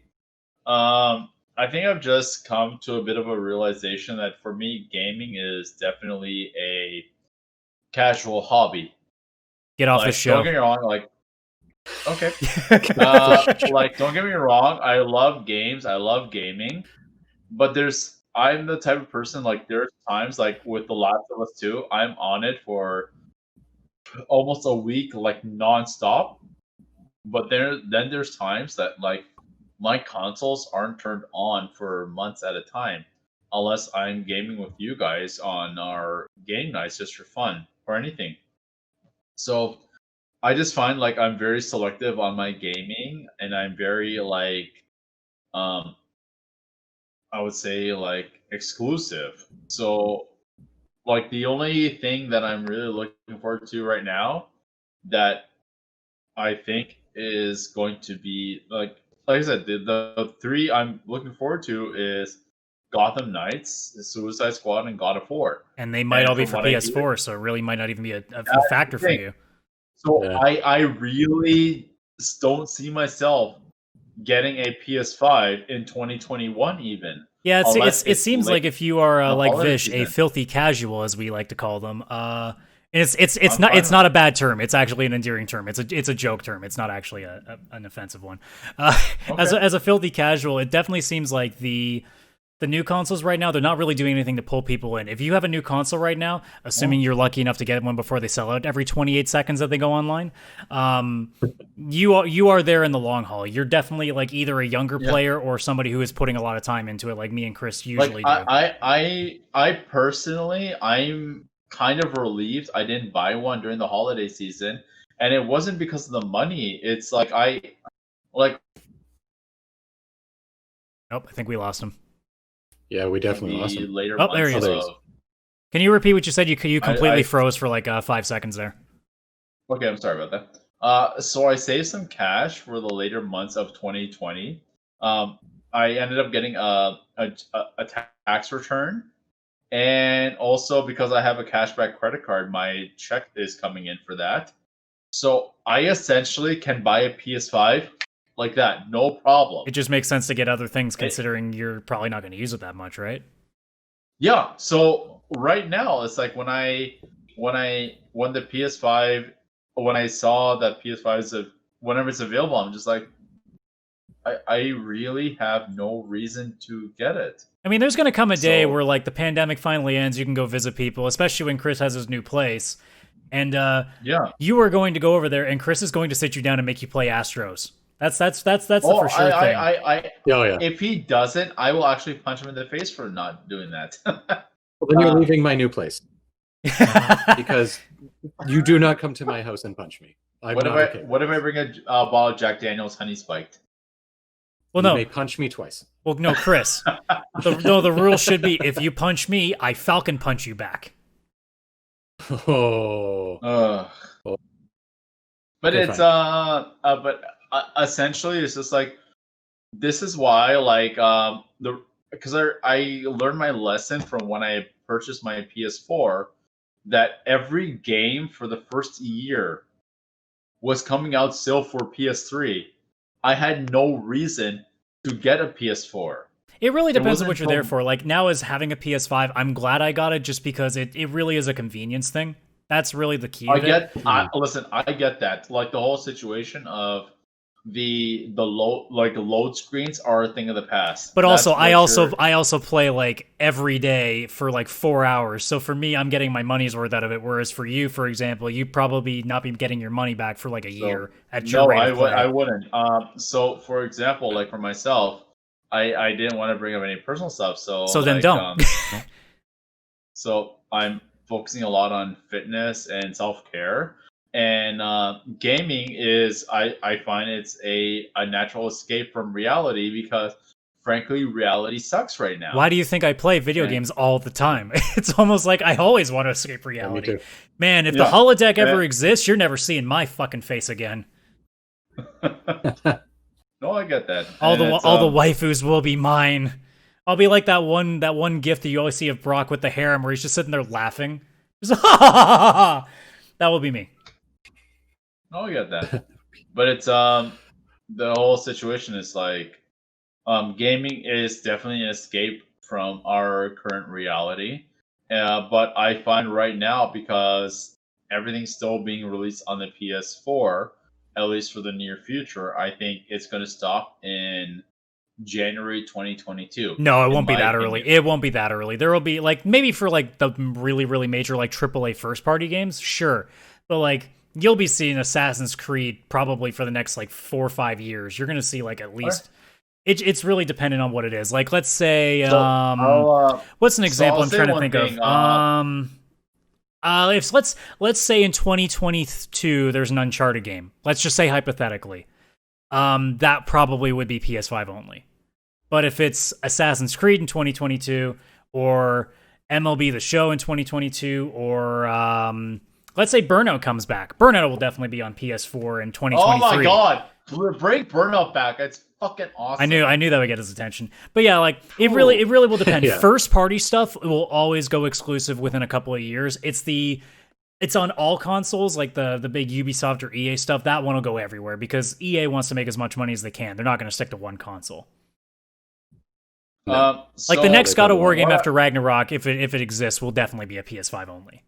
I think I've just come to a bit of a realization that for me, gaming is definitely a casual hobby. Get off the show. Don't get me wrong, okay. Don't get me wrong, I love games, I love gaming, but I'm the type of person, there's times, with The Last of Us 2, I'm on it for almost a week, nonstop, but then there's times that, my consoles aren't turned on for months at a time unless I'm gaming with you guys on our game nights just for fun or anything. So I just find I'm very selective on my gaming, and I'm very I would say exclusive. So the only thing that I'm really looking forward to right now that I think is going to be like I said, the three I'm looking forward to is Gotham Knights, Suicide Squad, and God of War. And they might all be for PS4, so it really might not even be a factor for you. So I really don't see myself getting a PS5 in 2021 even. Yeah, it seems like if you are like Vish, season. A filthy casual, as we like to call them, and it's not a bad term. It's actually an endearing term. It's a joke term. It's not actually an offensive one. As a filthy casual, it definitely seems like the new consoles right now, they're not really doing anything to pull people in. If you have a new console right now, assuming you're lucky enough to get one before they sell out every 28 seconds that they go online, you are there in the long haul. You're definitely like either a younger player or somebody who is putting a lot of time into it, like me and Chris usually do. I personally, I'm kind of relieved I didn't buy one during the holiday season, and it wasn't because of the money. It's like Nope, I think we lost him. Yeah, we definitely lost him. Later there he is. Can you repeat what you said? You completely froze for like 5 seconds there. Okay, I'm sorry about that. So I saved some cash for the later months of 2020. I ended up getting a tax return, and also because I have a cashback credit card, my check is coming in for that. So I essentially can buy a PS5 like that, no problem. It just makes sense to get other things, considering you're probably not going to use it that much, right? Yeah. So right now, it's like when the PS5, when I saw that PS5 is whenever it's available, I'm just like, I really have no reason to get it. I mean, there's going to come a day where like the pandemic finally ends, you can go visit people, especially when Chris has his new place, and you are going to go over there, and Chris is going to sit you down and make you play Astros. That's the for sure thing. If he doesn't, I will actually punch him in the face for not doing that. Well, then you're leaving my new place. Because you do not come to my house and punch me. What if I bring a bottle of Jack Daniel's honey spiked? Well, you may punch me twice. Well, no, Chris. The rule should be if you punch me, I Falcon punch you back. But it's essentially it's just like, this is why because I learned my lesson from when I purchased my PS4 that every game for the first year was coming out still for PS3. I had no reason to get a PS4. It really depends on what you're there for. Like now, as having a PS5, I'm glad I got it just because it really is a convenience thing. That's really the key. Listen, I get that. Like the whole situation of the load screens are a thing of the past. But also, I also play like every day for like 4 hours. So for me, I'm getting my money's worth out of it. Whereas for you, for example, you probably not be getting your money back for like a year at your rate of play. I wouldn't. So for example, like for myself, I didn't want to bring up any personal stuff. So then don't. So I'm focusing a lot on fitness and self-care. And gaming is, I find it's a natural escape from reality because, frankly, reality sucks right now. Why do you think I play video games all the time? It's almost like I always want to escape reality. Man, if the holodeck ever exists, you're never seeing my fucking face again. No, I get that. All the waifus will be mine. I'll be like that one gif that you always see of Brock with the harem where he's just sitting there laughing. Just, ha ha ha ha ha. That will be me. Oh, I get that. But it's the whole situation is like gaming is definitely an escape from our current reality. But I find right now, because everything's still being released on the PS4, at least for the near future, I think it's going to stop in January 2022. No, it won't be that early. It won't be that early. There will be like maybe for like the really, really major like AAA first party games, sure. But like you'll be seeing Assassin's Creed probably for the next like 4 or 5 years. You're going to see like at least it's really dependent on what it is. Like let's say what's an example I'm trying to think of? Let's say in 2022 there's an Uncharted game. Let's just say hypothetically. That probably would be PS5 only. But if it's Assassin's Creed in 2022 or MLB The Show in 2022 or let's say Burnout comes back. Burnout will definitely be on PS4 in 2023. Oh my god, bring Burnout back. That's fucking awesome. I knew that would get his attention. But yeah, like it really will depend. Yeah. First party stuff will always go exclusive within a couple of years. It's on all consoles, like the big Ubisoft or EA stuff. That one will go everywhere because EA wants to make as much money as they can. They're not going to stick to one console. No. Like the next God of War game what- after Ragnarok, if it exists, will definitely be a PS5 only.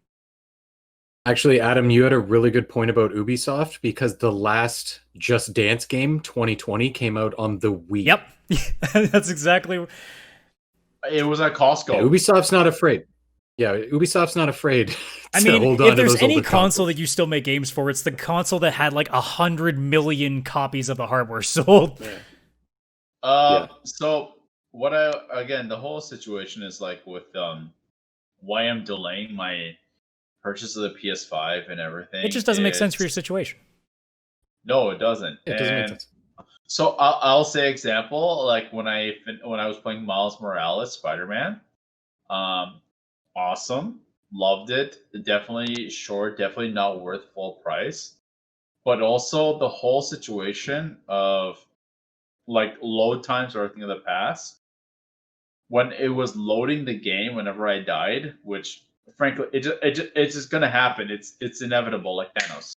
Actually, Adam, you had a really good point about Ubisoft because the last Just Dance game, 2020, came out on the Wii. Yep, that's exactly. It was at Costco. Yeah, Ubisoft's not afraid. Yeah, Ubisoft's not afraid to I mean, hold on if to there's those any older console consoles. that you still make games for, it's the console that had like 100 million copies of the hardware sold. Yeah. So the whole situation is like with why I'm delaying my purchase of the PS5 and everything. It just doesn't make sense for your situation. No, it doesn't. It doesn't make And sense. So I'll say example, like when I was playing Miles Morales Spider-Man, awesome, loved it. Definitely short, definitely not worth full price. But also the whole situation of like load times or a thing of the past. When it was loading the game, whenever I died, which frankly it's just gonna happen. It's inevitable, like Thanos.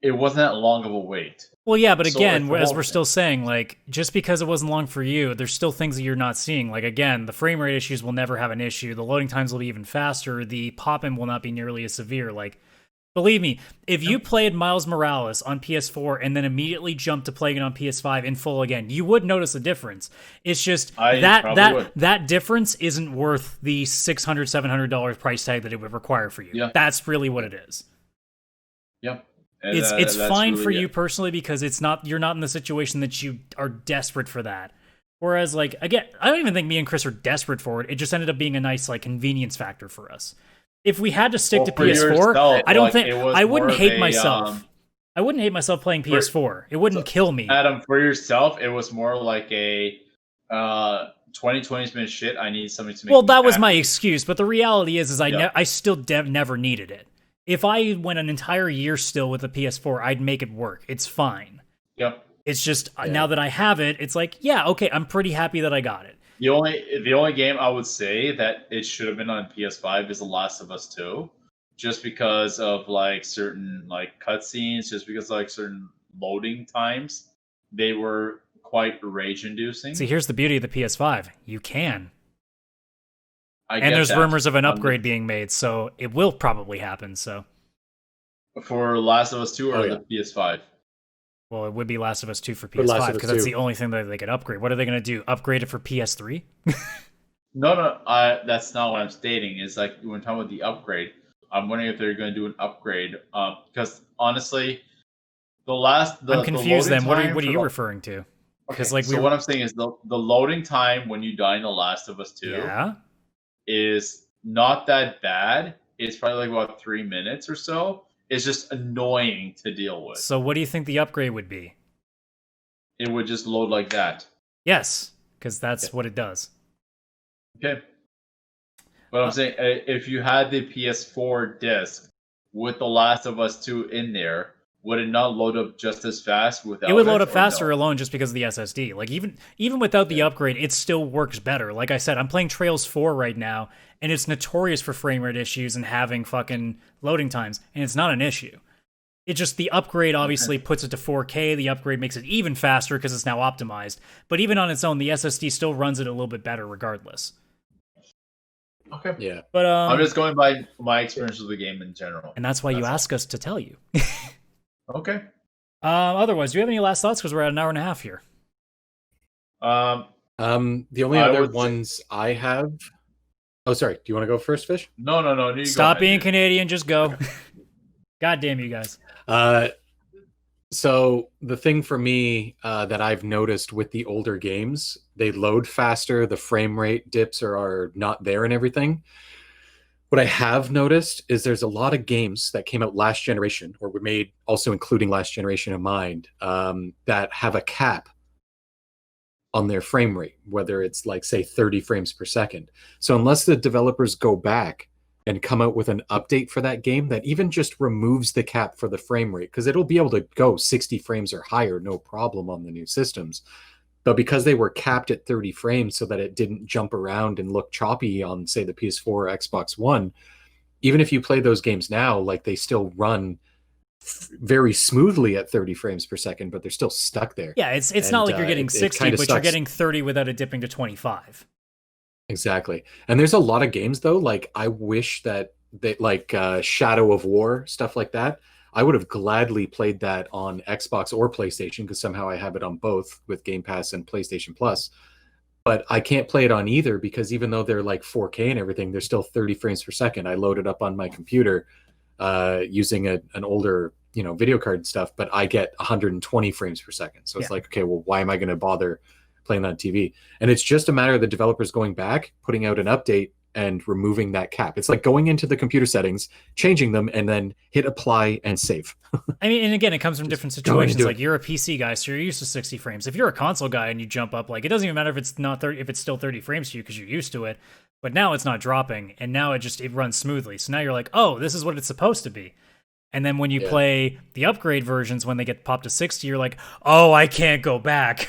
It wasn't that long of a wait. Well, yeah, but So, again, like, the as whole we're thing- still saying, like, just because it wasn't long for you, there's still things that you're not seeing. Like, again, the frame rate issues will never have an issue. The loading times will be even faster. The pop-in will not be nearly as severe. Like, believe me, if you played Miles Morales on PS4 and then immediately jumped to playing it on PS5 in full again, you would notice a difference. It's just I probably would. that difference isn't worth the $600, $700 price tag that it would require for you. Yeah. That's really what it is. Yep. And, It's that's fine really for it. you personally because you're not in the situation that you are desperate for that. Whereas, like, again, I don't even think me and Chris are desperate for it. It just ended up being a nice, like, convenience factor for us. If we had to stick Well, to for PS4, yourself, I don't like, think it was I wouldn't more of hate a, myself. I wouldn't hate myself playing PS4. It wouldn't kill me. Adam, for yourself, it was more like a 2020's been shit. I need something to make. Well, me that was happy. my excuse, but the reality is Yeah. I still never needed it. If I went an entire year still with a PS4, I'd make it work. It's fine. Yep. It's just now that I have it, it's like, yeah, okay, I'm pretty happy that I got it. The only game I would say that it should have been on PS5 is The Last of Us 2, just because of like certain like cutscenes, just because like certain loading times, they were quite rage-inducing. See, here's the beauty of the PS5. You can. I And get there's that. rumors of an upgrade being made, so it will probably happen. So, For Last of Us 2 or Oh, yeah. the PS5. well, it would be Last of Us 2 for For Last PS5 of Us because that's 2. the only thing that they could upgrade. What are they going to do? Upgrade it for PS3? No, that's not what I'm stating. Is like when talking about the upgrade, I'm wondering if they're going to do an upgrade. Because honestly, I'm confused. Then what are time you for the- referring to? Because Okay, so what I'm saying is the loading time when you die in The Last of Us 2 Yeah. is not that bad. It's probably like about 3 minutes or so. It's just annoying to deal with. So what do you think the upgrade would be? It would just load like that. Yes, because that's what it does. Okay. But I'm saying if you had the PS4 disc with The Last of Us 2 in there, would it not load up just as fast without It would load up or faster no? alone just because of the SSD. Like even without the upgrade, it still works better. Like I said, I'm playing Trails 4 right now, and it's notorious for frame rate issues and having fucking loading times, and it's not an issue. It just the upgrade obviously puts it to 4K. The upgrade makes it even faster because it's now optimized. But even on its own, the SSD still runs it a little bit better regardless. Okay. Yeah. But I'm just going by my experience with the game in general. and that's why you That's all. ask us to tell you. Okay. Otherwise, do you have any last thoughts? Because we're at an hour and a half here. Um, The only I other would say- ones I have. Oh, sorry. Do you want to go first, Fish? no. You go Stop ahead, being dude. Canadian. Just go. God damn you guys. So the thing for me that I've noticed with the older games, they load faster. The frame rate dips are not there and everything. What I have noticed is there's a lot of games that came out last generation or were made also including last generation in mind that have a cap on their frame rate, whether it's like, say, 30 frames per second. So unless the developers go back and come out with an update for that game that even just removes the cap for the frame rate, because it'll be able to go 60 frames or higher, no problem on the new systems. But because they were capped at 30 frames so that it didn't jump around and look choppy on, say, the PS4 or Xbox One, even if you play those games now, like they still run very smoothly at 30 frames per second, but they're still stuck there. Yeah, it's not like you're getting 60, but you're getting 30 without it dipping to 25. Exactly. And there's a lot of games, though, like I wish that they, like Shadow of War, stuff like that, I would have gladly played that on Xbox or PlayStation, because somehow I have it on both with Game Pass and PlayStation Plus. But I can't play it on either, because even though they're like 4K and everything, they're still 30 frames per second. I load it up on my computer using an older, video card and stuff, but I get 120 frames per second. So it's like, okay, well, why am I going to bother playing that on TV? And it's just a matter of the developers going back, putting out an update, and removing that cap. It's like going into the computer settings, changing them, and then hit apply and save. I mean, and again, it comes from different situations. Like you're a PC guy, so you're used to 60 frames. If you're a console guy and you jump up, like it doesn't even matter if it's not 30, if it's still 30 frames to you because you're used to it. But now it's not dropping, and now it runs smoothly. So now you're like, oh, this is what it's supposed to be. And then when you play the upgrade versions, when they get popped to 60, you're like, oh, I can't go back.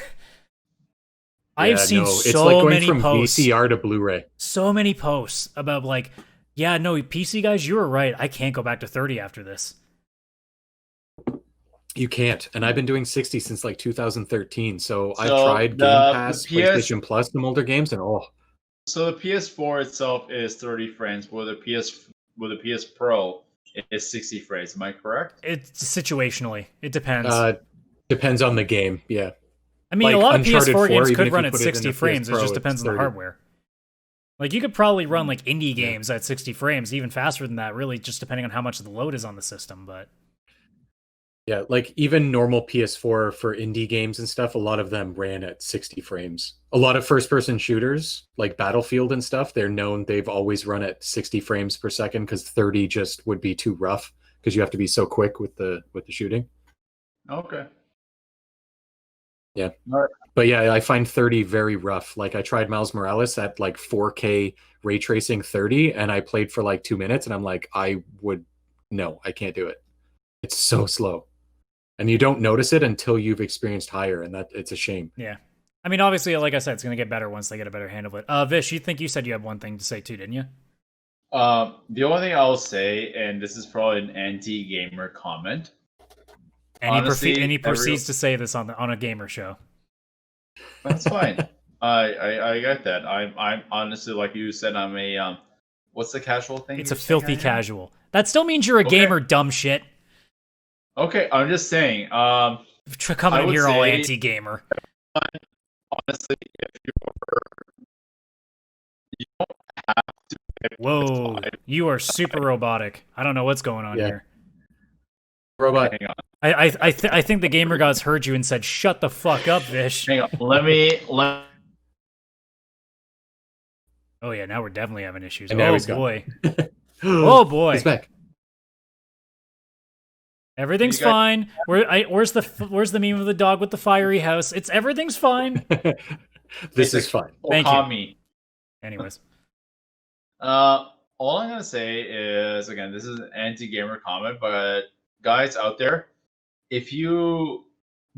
I've seen it's so like going many from posts, VCR to Blu-ray. so many posts about like, yeah, no, PC guys, you were right. I can't go back to 30 after this. You can't. And I've been doing 60 since like 2013. So I've tried Game Pass, PlayStation Plus, some older games, and So the PS4 itself is 30 frames, where the PS Pro is 60 frames. Am I correct? It's situationally. It depends. Depends on the game. Yeah. I mean, like a lot of Uncharted PS4 games 4, could even run if at you put it in 60 a frames. PS It just Pro, depends it's on the 30. hardware. Like, you could probably run, like, indie games at 60 frames, even faster than that, really, just depending on how much of the load is on the system, but... Yeah, like, even normal PS4 for indie games and stuff, a lot of them ran at 60 frames. A lot of first-person shooters, like Battlefield and stuff, they've always run at 60 frames per second, because 30 just would be too rough, because you have to be so quick with the shooting. Okay. Yeah. All right. But yeah, I find 30 very rough. Like I tried Miles Morales at like 4K ray tracing 30, and I played for like 2 minutes, and I'm like, I can't do it. It's so slow. And you don't notice it until you've experienced higher, and that it's a shame. Yeah. I mean, obviously, like I said, it's going to get better once they get a better handle of it. Vish, you said you had one thing to say too, didn't you? The only thing I'll say, and this is probably an anti-gamer comment. And Honestly, he proceeds to say this on a gamer show. That's fine. I get that. I'm honestly, like you said, I'm a what's the casual thing? It's a filthy casual. That still means you're a gamer, dumb shit. Okay, I'm just saying. Coming in here all anti-gamer. Honestly, if you don't have to. Whoa, you are super robotic. I don't know what's going on here. Robot. Hang on. I think the gamer gods heard you and said, "Shut the fuck up, Vish." Hang on. Let. Oh yeah, now we're definitely having issues. And now Oh he's gone. boy. Oh boy. He's back. Everything's fine. Where's the meme of the dog with the fiery house? Everything's fine. This is fine. Thank you. Okami. Anyways. All I'm gonna say is, again, this is an anti-gamer comment, but guys out there, if you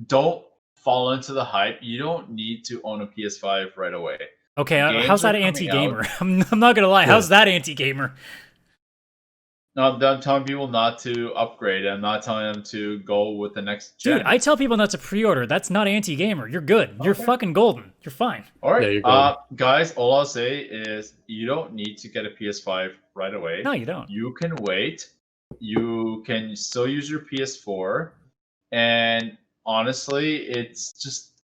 don't fall into the hype, you don't need to own a PS5 right away. Okay, Games how's that are coming anti-gamer? I'm not gonna lie. How's that anti-gamer? No, I'm telling people not to upgrade. I'm not telling them to go with the next gen. Dude, I tell people not to pre-order. That's not anti-gamer. You're good. You're fucking golden. You're fine. All right, Yeah, you're golden. guys, all I'll say is you don't need to get a PS5 right away. No, you don't. You can wait. You can still use your PS4. And honestly, it's just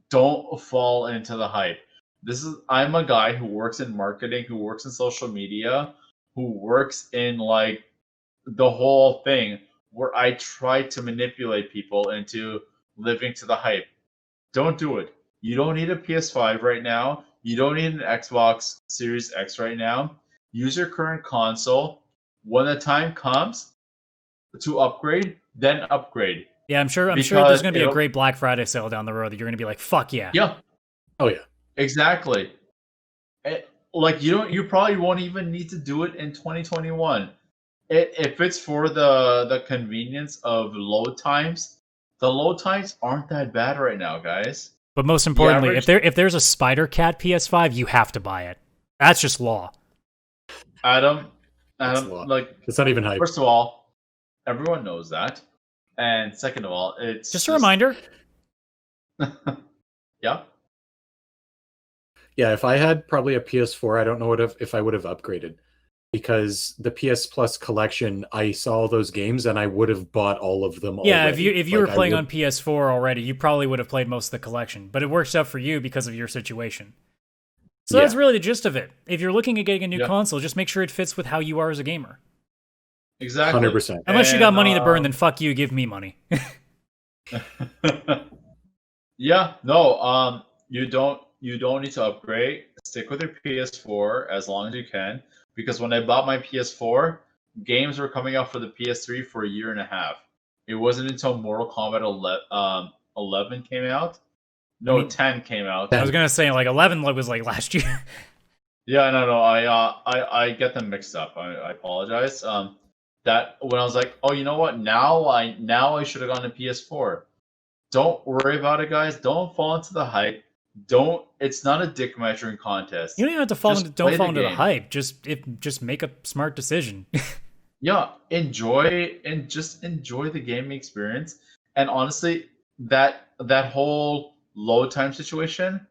don't fall into the hype. I'm a guy who works in marketing, who works in social media, who works in like the whole thing, where I try to manipulate people into living to the hype. Don't do it. You don't need a PS5 right now. You don't need an Xbox Series X right now. Use your current console. When the time comes to upgrade, then upgrade. Yeah, I'm sure there's going to be a great Black Friday sale down the road that you're going to be like, fuck yeah. Yeah. Oh yeah. Exactly. Like you probably won't even need to do it in 2021. If it's for the convenience of load times, the load times aren't that bad right now, guys. But most importantly, if there's a Spider Cat PS5, you have to buy it. That's just law. Adam, That's a lot. like It's not even hype. first of all, everyone knows that, and second of all, it's Just a reminder. Yeah. Yeah, if I had probably a PS4, I don't know if I would have upgraded, because the PS Plus collection, I saw all those games and I would have bought all of them. Yeah, already. if you were playing on PS4 already, you probably would have played most of the collection. But it works out for you because of your situation. So that's really the gist of it. If you're looking at getting a new console, just make sure it fits with how you are as a gamer. Exactly. 100%. Unless you got money to burn, then fuck you, give me money. Yeah, no, you don't need to upgrade. Stick with your PS4 as long as you can, because when I bought my PS4, games were coming out for the PS3 for a year and a half. It wasn't until Mortal Kombat 11 came out. No, 10 came out. I was gonna say like 11 was like last year. Yeah, no, I get them mixed up. I apologize. That when I was like, oh, you know what? Now I should have gone to PS4. Don't worry about it, guys. Don't fall into the hype. It's not a dick measuring contest. You don't even have to fall Just into don't play fall the into the game. hype. Just make a smart decision. Yeah, enjoy the gaming experience. And honestly, that whole load time situation,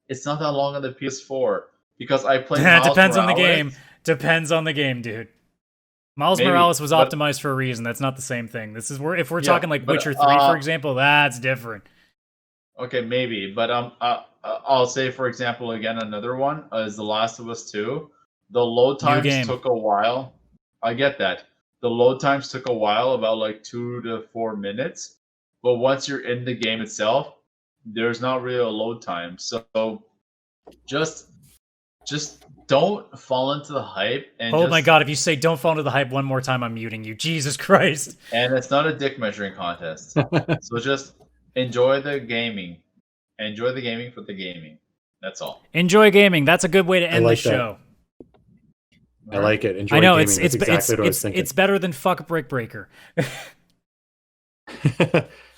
it's not that long on the PS4 because I played Miles Depends on the Morales. game. Depends on the game, dude. Miles Maybe, Morales was but- optimized for a reason. That's not the same thing. This is if we're Yeah, talking like but, Witcher 3, for example, that's different. Okay, maybe, but I'll say for example again another one is The Last of Us 2. The load New game. times took a while. I get that. The load times took a while, about like 2 to 4 minutes. But once you're in the game itself, there's not really a load time. So just don't fall into the hype and Oh my god, if you say don't fall into the hype one more time, I'm muting you. Jesus Christ. And it's not a dick measuring contest. So just enjoy the gaming. Enjoy the gaming for the gaming. That's all. Enjoy gaming. That's a good way to end like the that. show. I like it. Enjoy I know gaming. That's exactly what I was thinking. it's better than fuck Brick Breaker.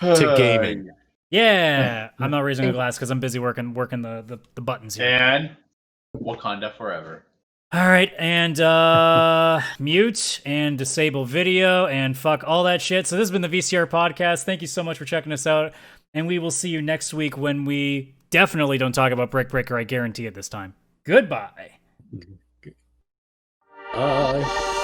To gaming. Yeah, I'm not raising a glass because I'm busy working the buttons here. And Wakanda forever. All right, and mute and disable video and fuck all that shit. So this has been the VCR Podcast. Thank you so much for checking us out, and we will see you next week when we definitely don't talk about Brick Breaker. I guarantee it this time. Goodbye. Bye.